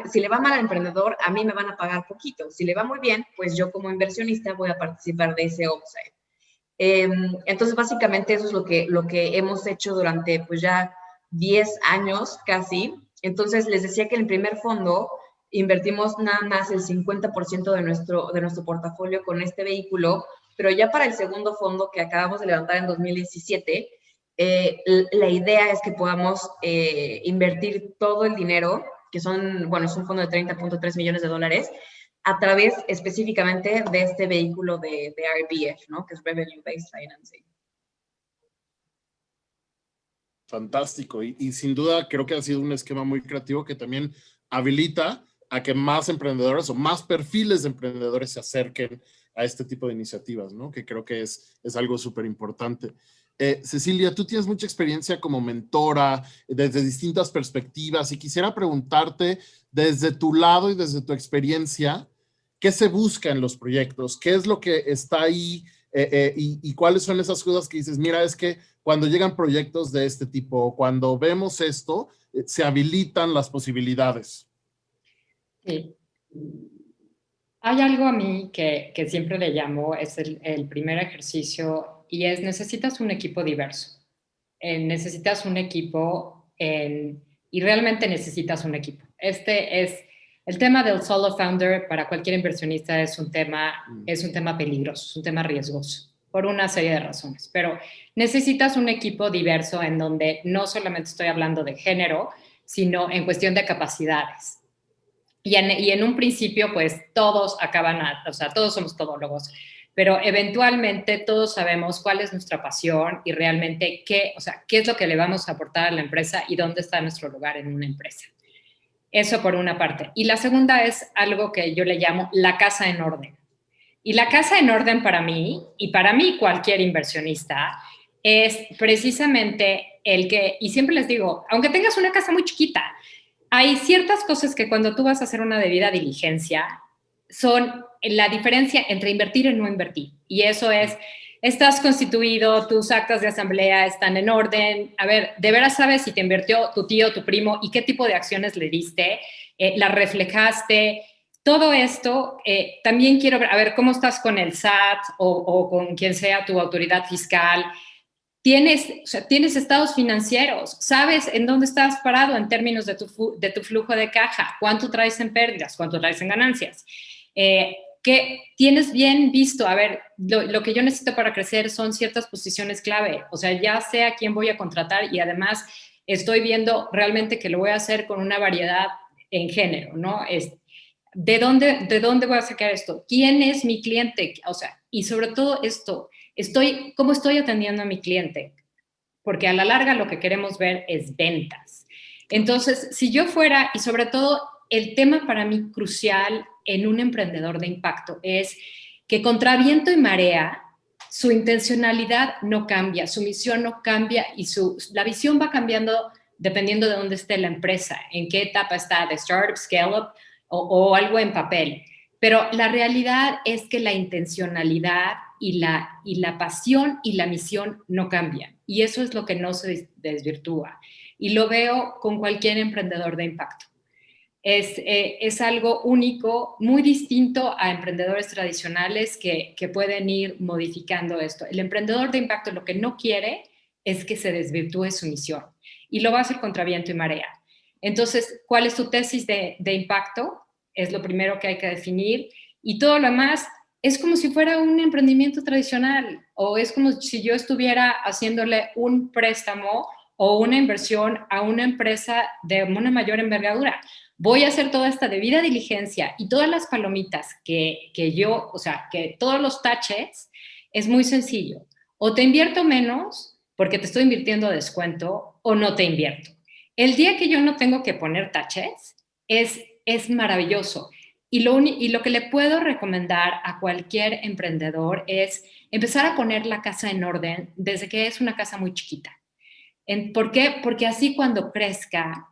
si le va mal al emprendedor, a mí me van a pagar poquito. Si le va muy bien, pues yo como inversionista voy a participar de ese upside. Entonces, básicamente eso es lo que hemos hecho durante pues ya 10 años casi. Entonces, les decía que en el primer fondo invertimos nada más el 50% de nuestro portafolio con este vehículo, pero ya para el segundo fondo que acabamos de levantar en 2017, la idea es que podamos invertir todo el dinero, que es un fondo de $30.3 millones, a través específicamente de este vehículo de RBF, ¿no? Que es Revenue Based Financing. Fantástico. Y sin duda creo que ha sido un esquema muy creativo que también habilita a que más emprendedores o más perfiles de emprendedores se acerquen a este tipo de iniciativas, ¿no? Que creo que es algo súper importante. Cecilia, tú tienes mucha experiencia como mentora desde distintas perspectivas y quisiera preguntarte desde tu lado y desde tu experiencia, ¿qué se busca en los proyectos? ¿Qué es lo que está ahí? Y cuáles son esas cosas que dices, mira, es que cuando llegan proyectos de este tipo, cuando vemos esto, se habilitan las posibilidades. Sí. Hay algo a mí que siempre le llamo, es el primer ejercicio, y es necesitas un equipo diverso. Necesitas un equipo y realmente necesitas un equipo. Este es el tema del solo founder para cualquier inversionista es un tema peligroso, es un tema riesgoso por una serie de razones, pero necesitas un equipo diverso en donde no solamente estoy hablando de género, sino en cuestión de capacidades. Y en un principio, pues todos todos somos todólogos, pero eventualmente todos sabemos cuál es nuestra pasión y realmente qué es lo que le vamos a aportar a la empresa y dónde está nuestro lugar en una empresa. Eso por una parte. Y la segunda es algo que yo le llamo la casa en orden. Y la casa en orden para mí, y para mí cualquier inversionista, es precisamente y siempre les digo, aunque tengas una casa muy chiquita, hay ciertas cosas que cuando tú vas a hacer una debida diligencia son la diferencia entre invertir y no invertir. Y eso es, estás constituido, tus actas de asamblea están en orden. A ver, ¿de veras sabes si te invirtió tu tío, tu primo y qué tipo de acciones le diste? ¿Las reflejaste? Todo esto, también quiero ver, a ver, ¿cómo estás con el SAT o con quien sea tu autoridad fiscal? Tienes estados financieros, sabes en dónde estás parado en términos de tu flujo de caja, cuánto traes en pérdidas, cuánto traes en ganancias. Que tienes bien visto, a ver, lo que yo necesito para crecer son ciertas posiciones clave, o sea, ya sé a quién voy a contratar y además estoy viendo realmente que lo voy a hacer con una variedad en género, ¿no? ¿De dónde voy a sacar esto? ¿Quién es mi cliente? O sea, y sobre todo esto, ¿cómo estoy atendiendo a mi cliente? Porque a la larga lo que queremos ver es ventas. Entonces, si yo fuera, y sobre todo el tema para mí crucial en un emprendedor de impacto es que contra viento y marea, su intencionalidad no cambia, su misión no cambia y la visión va cambiando dependiendo de dónde esté la empresa, en qué etapa está, de startup, scale-up o algo en papel. Pero la realidad es que la intencionalidad y la pasión y la misión no cambian. Y eso es lo que no se desvirtúa. Y lo veo con cualquier emprendedor de impacto. Es algo único, muy distinto a emprendedores tradicionales que pueden ir modificando esto. El emprendedor de impacto lo que no quiere es que se desvirtúe su misión. Y lo va a hacer contra viento y marea. Entonces, ¿cuál es tu tesis de impacto? Es lo primero que hay que definir. Y todo lo demás es como si fuera un emprendimiento tradicional o es como si yo estuviera haciéndole un préstamo o una inversión a una empresa de una mayor envergadura. Voy a hacer toda esta debida diligencia y todas las palomitas que todos los taches, es muy sencillo. O te invierto menos porque te estoy invirtiendo a descuento o no te invierto. El día que yo no tengo que poner taches es maravilloso. Y lo que le puedo recomendar a cualquier emprendedor es empezar a poner la casa en orden desde que es una casa muy chiquita. ¿Por qué? Porque así cuando crezca,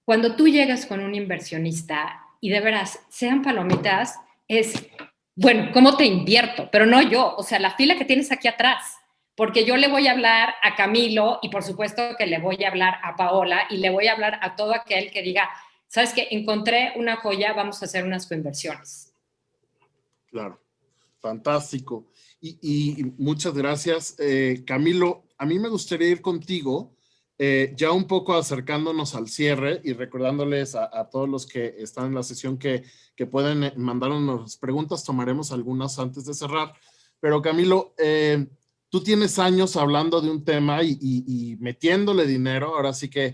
cuando tú llegas con un inversionista y de veras sean palomitas, es, bueno, ¿cómo te invierto? Pero no yo, o sea, la fila que tienes aquí atrás, porque yo le voy a hablar a Camilo y por supuesto que le voy a hablar a Paola y le voy a hablar a todo aquel que diga, ¿sabes qué? Encontré una joya, vamos a hacer unas coinversiones. Claro, fantástico. Y muchas gracias. Camilo, a mí me gustaría ir contigo, ya un poco acercándonos al cierre y recordándoles a todos los que están en la sesión que pueden mandarnos preguntas, tomaremos algunas antes de cerrar. Pero Camilo, tú tienes años hablando de un tema y metiéndole dinero, ahora sí que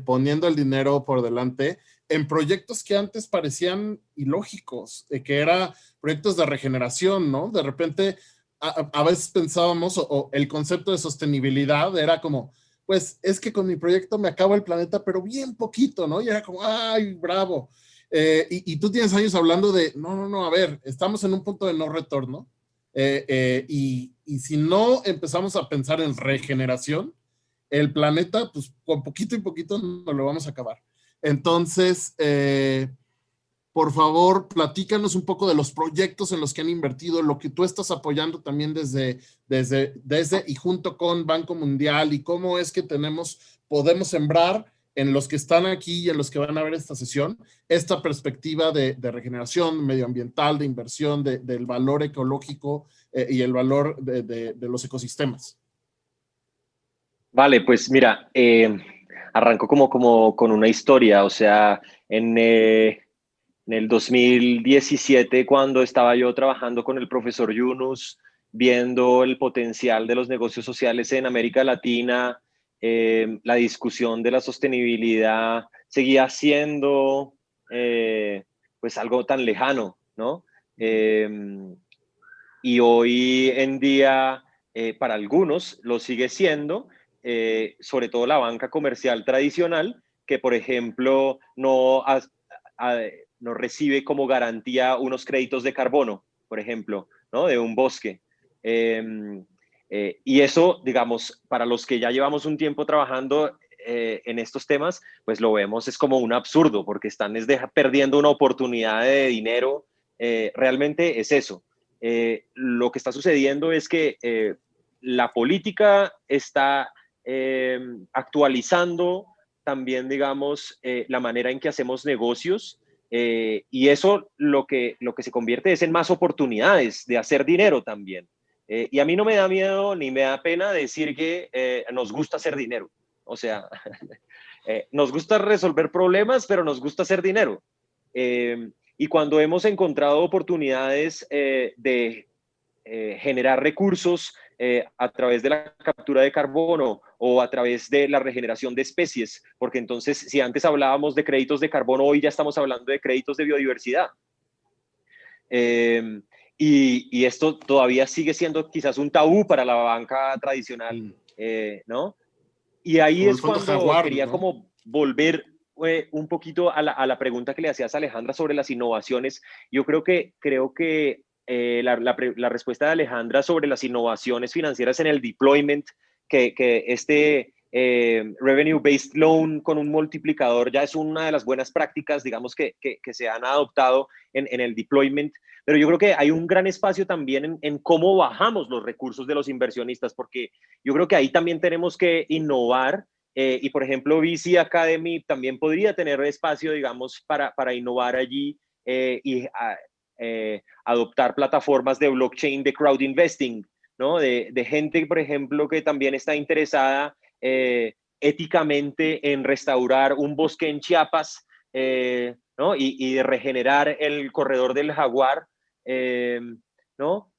poniendo el dinero por delante, en proyectos que antes parecían ilógicos, que eran proyectos de regeneración, ¿no? De repente, a veces pensábamos, o el concepto de sostenibilidad era como, pues es que con mi proyecto me acabo el planeta, pero bien poquito, ¿no? Y era como, ay, bravo. Y tú tienes años hablando de, no, a ver, estamos en un punto de no retorno. Y si no empezamos a pensar en regeneración, el planeta, pues con poquito y poquito nos lo vamos a acabar. Entonces, por favor, platícanos un poco de los proyectos en los que han invertido, lo que tú estás apoyando también desde y junto con Banco Mundial y cómo es que podemos sembrar en los que están aquí y en los que van a ver esta sesión, esta perspectiva de regeneración medioambiental, de inversión, del valor ecológico y el valor de los ecosistemas. Vale, pues mira, arranco como con una historia, o sea, en el 2017, cuando estaba yo trabajando con el profesor Yunus, viendo el potencial de los negocios sociales en América Latina, la discusión de la sostenibilidad seguía siendo pues algo tan lejano, ¿no? Y hoy en día, para algunos, lo sigue siendo, sobre todo la banca comercial tradicional, que por ejemplo no recibe como garantía unos créditos de carbono, por ejemplo, ¿no? De un bosque. Y eso, digamos, para los que ya llevamos un tiempo trabajando en estos temas, pues lo vemos, es como un absurdo, porque están perdiendo una oportunidad de dinero. Realmente es eso. Lo que está sucediendo es que la política está actualizando también, digamos, la manera en que hacemos negocios, y eso lo que se convierte es en más oportunidades de hacer dinero también. Y a mí no me da miedo ni me da pena decir que nos gusta hacer dinero. O sea, nos gusta resolver problemas, pero nos gusta hacer dinero. Y cuando hemos encontrado oportunidades de generar recursos a través de la captura de carbono o a través de la regeneración de especies, porque entonces si antes hablábamos de créditos de carbono, hoy ya estamos hablando de créditos de biodiversidad. Y esto todavía sigue siendo quizás un tabú para la banca tradicional, ¿no? Y ahí es cuando Jaguar, quería, ¿no?, como volver un poquito a la pregunta que le hacías a Alejandra sobre las innovaciones. Yo creo que la respuesta de Alejandra sobre las innovaciones financieras en el deployment, que este revenue-based loan con un multiplicador ya es una de las buenas prácticas, digamos, que se han adoptado en el deployment. Pero yo creo que hay un gran espacio también en cómo bajamos los recursos de los inversionistas, porque yo creo que ahí también tenemos que innovar. Y, por ejemplo, VC Academy también podría tener espacio, digamos, para innovar allí y adoptar plataformas de blockchain, de crowd investing, ¿no? De gente, por ejemplo, que también está interesada éticamente en restaurar un bosque en Chiapas, ¿no? Y de regenerar el corredor del jaguar, ¿no?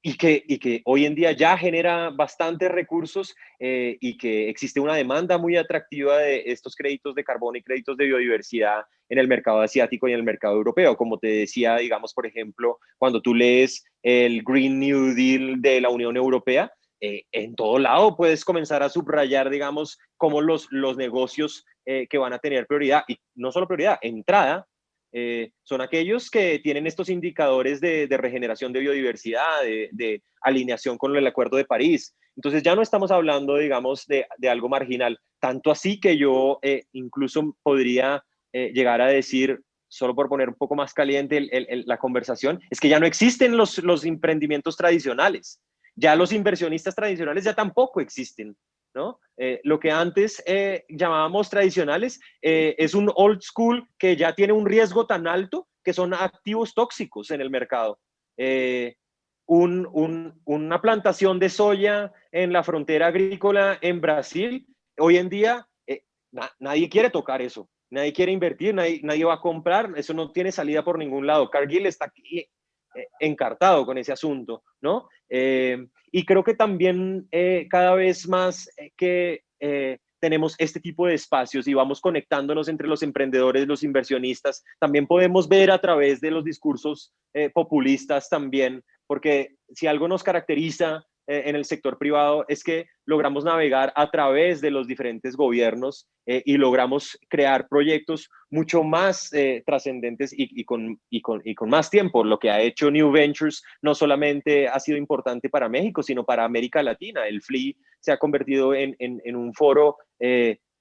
Y que hoy en día ya genera bastantes recursos y que existe una demanda muy atractiva de estos créditos de carbono y créditos de biodiversidad en el mercado asiático y en el mercado europeo. Como te decía, digamos, por ejemplo, cuando tú lees el Green New Deal de la Unión Europea, en todo lado puedes comenzar a subrayar, digamos, cómo los negocios que van a tener prioridad, y no solo prioridad, entrada, son aquellos que tienen estos indicadores de regeneración de biodiversidad, de alineación con el Acuerdo de París. Entonces ya no estamos hablando, digamos, de algo marginal, tanto así que yo incluso podría llegar a decir, solo por poner un poco más caliente la conversación, es que ya no existen los emprendimientos tradicionales, ya los inversionistas tradicionales ya tampoco existen, ¿no? Lo que antes llamábamos tradicionales es un old school que ya tiene un riesgo tan alto que son activos tóxicos en el mercado. Una plantación de soya en la frontera agrícola en Brasil, hoy en día nadie quiere tocar eso, nadie quiere invertir, nadie va a comprar, eso no tiene salida por ningún lado. Cargill está aquí encartado con ese asunto, ¿no? Y creo que también cada vez más que tenemos este tipo de espacios y vamos conectándonos entre los emprendedores, los inversionistas, también podemos ver a través de los discursos populistas también, porque si algo nos caracteriza en el sector privado es que logramos navegar a través de los diferentes gobiernos y logramos crear proyectos mucho más trascendentes y con más tiempo. Lo que ha hecho New Ventures no solamente ha sido importante para México, sino para América Latina. El FLI se ha convertido en un foro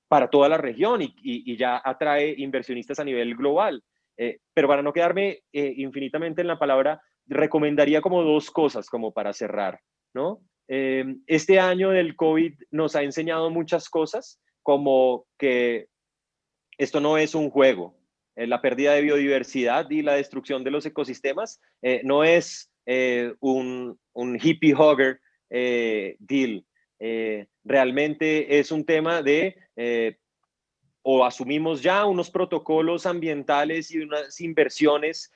para toda la región y ya atrae inversionistas a nivel global. Pero para no quedarme infinitamente en la palabra, recomendaría como dos cosas como para cerrar, ¿no? Este año del COVID nos ha enseñado muchas cosas, como que esto no es un juego. La pérdida de biodiversidad y la destrucción de los ecosistemas no es un hippie hugger deal. Realmente es un tema de o asumimos ya unos protocolos ambientales y unas inversiones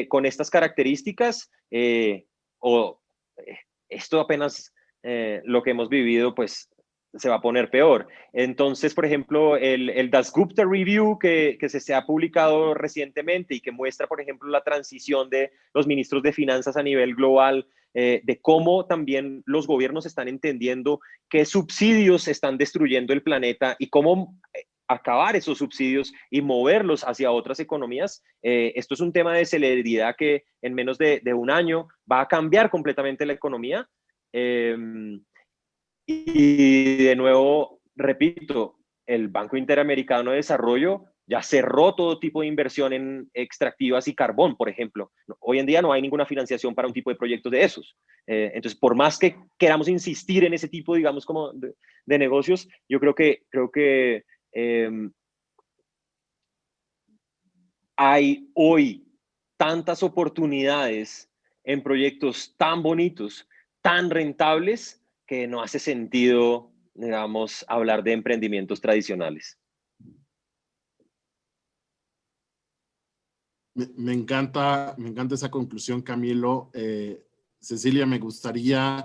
con estas características o esto apenas lo que hemos vivido pues se va a poner peor. Entonces, por ejemplo, el Dasgupta Review que se ha publicado recientemente y que muestra, por ejemplo, la transición de los ministros de finanzas a nivel global, de cómo también los gobiernos están entendiendo qué subsidios están destruyendo el planeta y cómo acabar esos subsidios y moverlos hacia otras economías. Esto es un tema de celeridad que en menos de un año va a cambiar completamente la economía. Y de nuevo, repito, el Banco Interamericano de Desarrollo ya cerró todo tipo de inversión en extractivas y carbón, por ejemplo. Hoy en día no hay ninguna financiación para un tipo de proyectos de esos. Entonces, por más que queramos insistir en ese tipo, digamos, como de negocios, yo creo que hay hoy tantas oportunidades en proyectos tan bonitos, tan rentables, que no hace sentido, digamos, hablar de emprendimientos tradicionales. Me encanta esa conclusión, Camilo. Cecilia, me gustaría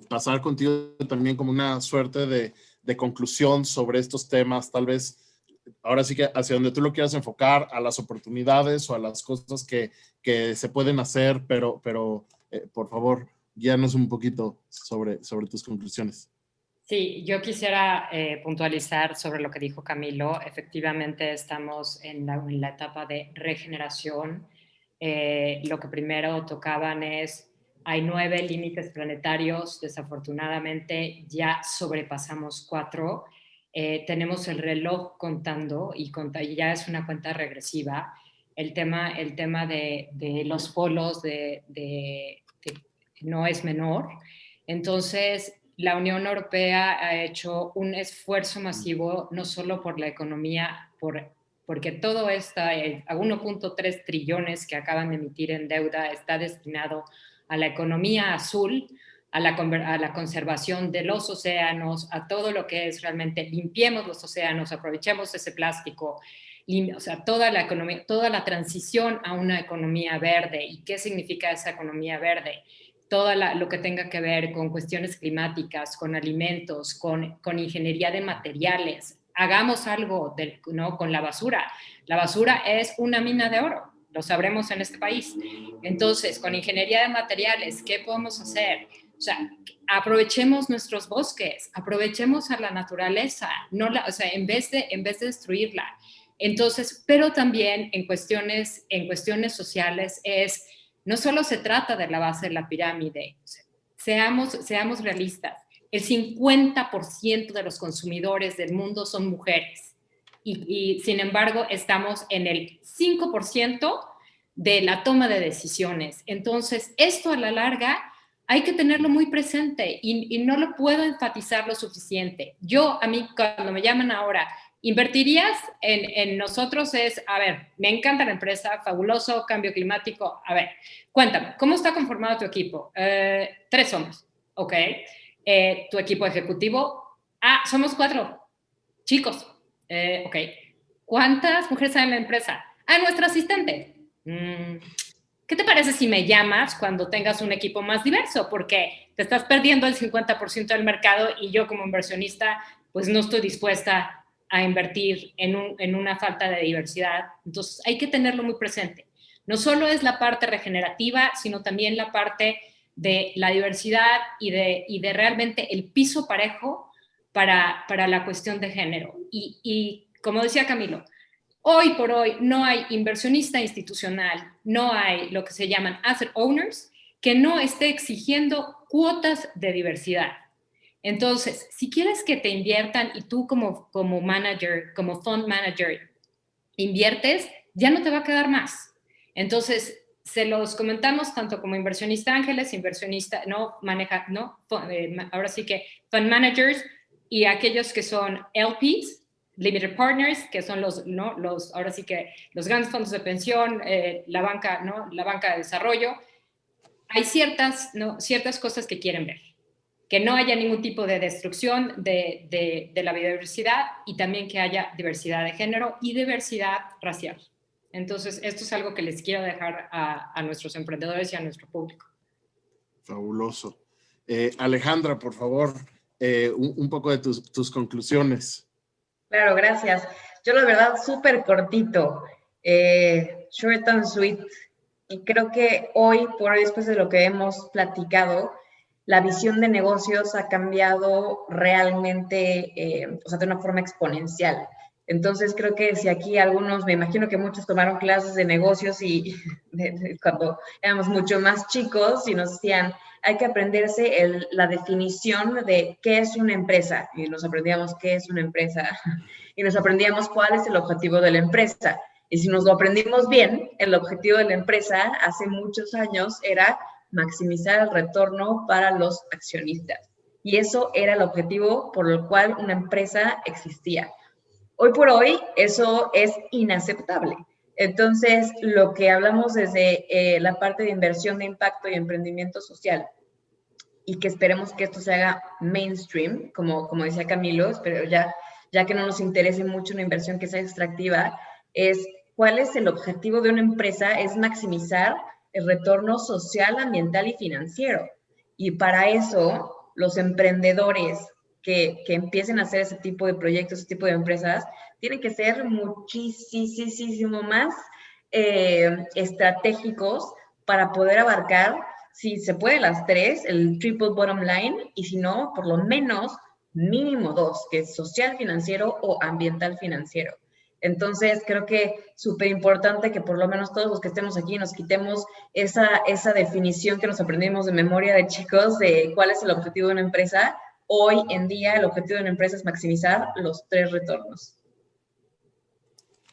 pasar contigo también como una suerte de conclusión sobre estos temas, tal vez ahora sí que hacia donde tú lo quieras enfocar, a las oportunidades o a las cosas que se pueden hacer, pero por favor, guíanos un poquito sobre tus conclusiones. Sí, yo quisiera puntualizar sobre lo que dijo Camilo. Efectivamente, estamos en la etapa de regeneración. Lo que primero tocaban es, hay 9 límites planetarios, desafortunadamente ya sobrepasamos 4. Tenemos el reloj contando y ya es una cuenta regresiva. El tema de los polos no es menor. Entonces, la Unión Europea ha hecho un esfuerzo masivo, no solo por la economía, porque todo esto, a 1.3 trillones que acaban de emitir en deuda, está destinado a la economía azul, a la conservación de los océanos, a todo lo que es realmente limpiemos los océanos, aprovechemos ese plástico, o sea, toda la economía, toda la transición a una economía verde. ¿Y qué significa esa economía verde? Todo lo que tenga que ver con cuestiones climáticas, con alimentos, con ingeniería de materiales. Hagamos algo ¿no? con la basura. La basura es una mina de oro, lo sabremos en este país. Entonces, con ingeniería de materiales, ¿qué podemos hacer? O sea, aprovechemos nuestros bosques, aprovechemos a la naturaleza, o sea, en vez de destruirla. Entonces, pero también en cuestiones sociales no solo se trata de la base de la pirámide, seamos realistas, el 50% de los consumidores del mundo son mujeres y sin embargo estamos en el 5% de la toma de decisiones. Entonces, esto a la larga hay que tenerlo muy presente y no lo puedo enfatizar lo suficiente. A mí, cuando me llaman ahora, ¿invertirías en nosotros? A ver, me encanta la empresa, fabuloso, cambio climático. A ver, cuéntame, ¿cómo está conformado tu equipo? 3 somos, ok. ¿Tu equipo ejecutivo? Somos 4 chicos, ok. ¿Cuántas mujeres hay en la empresa? Nuestra asistente. ¿Qué te parece si me llamas cuando tengas un equipo más diverso? Porque te estás perdiendo el 50% del mercado y yo como inversionista pues no estoy dispuesta a invertir en una falta de diversidad. Entonces hay que tenerlo muy presente. No solo es la parte regenerativa, sino también la parte de la diversidad y de realmente el piso parejo para la cuestión de género. Y como decía Camilo, hoy por hoy no hay inversionista institucional, no hay lo que se llaman asset owners que no esté exigiendo cuotas de diversidad. Entonces, si quieres que te inviertan y tú como manager, como fund manager, inviertes, ya no te va a quedar más. Entonces, se los comentamos tanto como inversionista ángeles, inversionista, ahora sí que fund managers y aquellos que son LPs, limited partners, que son ahora sí que los grandes fondos de pensión, la banca de desarrollo. Hay ciertas cosas que quieren ver, que no haya ningún tipo de destrucción de la biodiversidad y también que haya diversidad de género y diversidad racial. Entonces, esto es algo que les quiero dejar a nuestros emprendedores y a nuestro público. Fabuloso. Alejandra, por favor, un poco de tus conclusiones. Claro, gracias. Yo la verdad súper cortito, short and sweet, y creo que hoy, después de lo que hemos platicado, la visión de negocios ha cambiado realmente, de una forma exponencial. Entonces creo que si aquí algunos, me imagino que muchos tomaron clases de negocios y cuando éramos mucho más chicos y nos decían, hay que aprenderse la definición de qué es una empresa. Y nos aprendíamos qué es una empresa y nos aprendíamos cuál es el objetivo de la empresa. Y si nos lo aprendimos bien, el objetivo de la empresa hace muchos años era maximizar el retorno para los accionistas. Y eso era el objetivo por el cual una empresa existía. Hoy por hoy, eso es inaceptable. Entonces, lo que hablamos desde la parte de inversión de impacto y emprendimiento social, y que esperemos que esto se haga mainstream, como decía Camilo, pero ya que no nos interese mucho una inversión que sea extractiva, es cuál es el objetivo de una empresa, es maximizar el retorno social, ambiental y financiero. Y para eso, los emprendedores que empiecen a hacer ese tipo de proyectos, ese tipo de empresas, tienen que ser muchísimo más estratégicos para poder abarcar, si se puede, las 3, el triple bottom line, y si no, por lo menos mínimo 2, que es social financiero o ambiental financiero. Entonces, creo que súper importante que por lo menos todos los que estemos aquí nos quitemos esa definición que nos aprendimos de memoria de chicos de cuál es el objetivo de una empresa. Hoy en día, el objetivo de una empresa es maximizar los 3 retornos.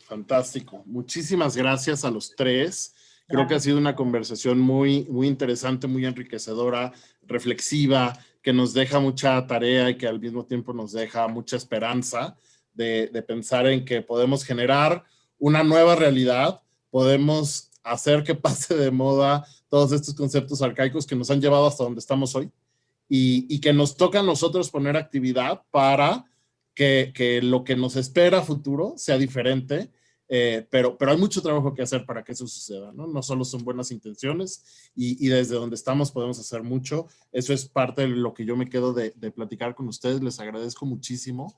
Fantástico. Muchísimas gracias a los 3. Creo que ha sido una conversación muy interesante, muy enriquecedora, reflexiva, que nos deja mucha tarea y que al mismo tiempo nos deja mucha esperanza de pensar en que podemos generar una nueva realidad, podemos hacer que pase de moda todos estos conceptos arcaicos que nos han llevado hasta donde estamos hoy y que nos toca a nosotros poner actividad para que lo que nos espera a futuro sea diferente, pero hay mucho trabajo que hacer para que eso suceda, ¿no? No solo son buenas intenciones y desde donde estamos podemos hacer mucho. Eso es parte de lo que yo me quedo de platicar con ustedes. Les agradezco muchísimo.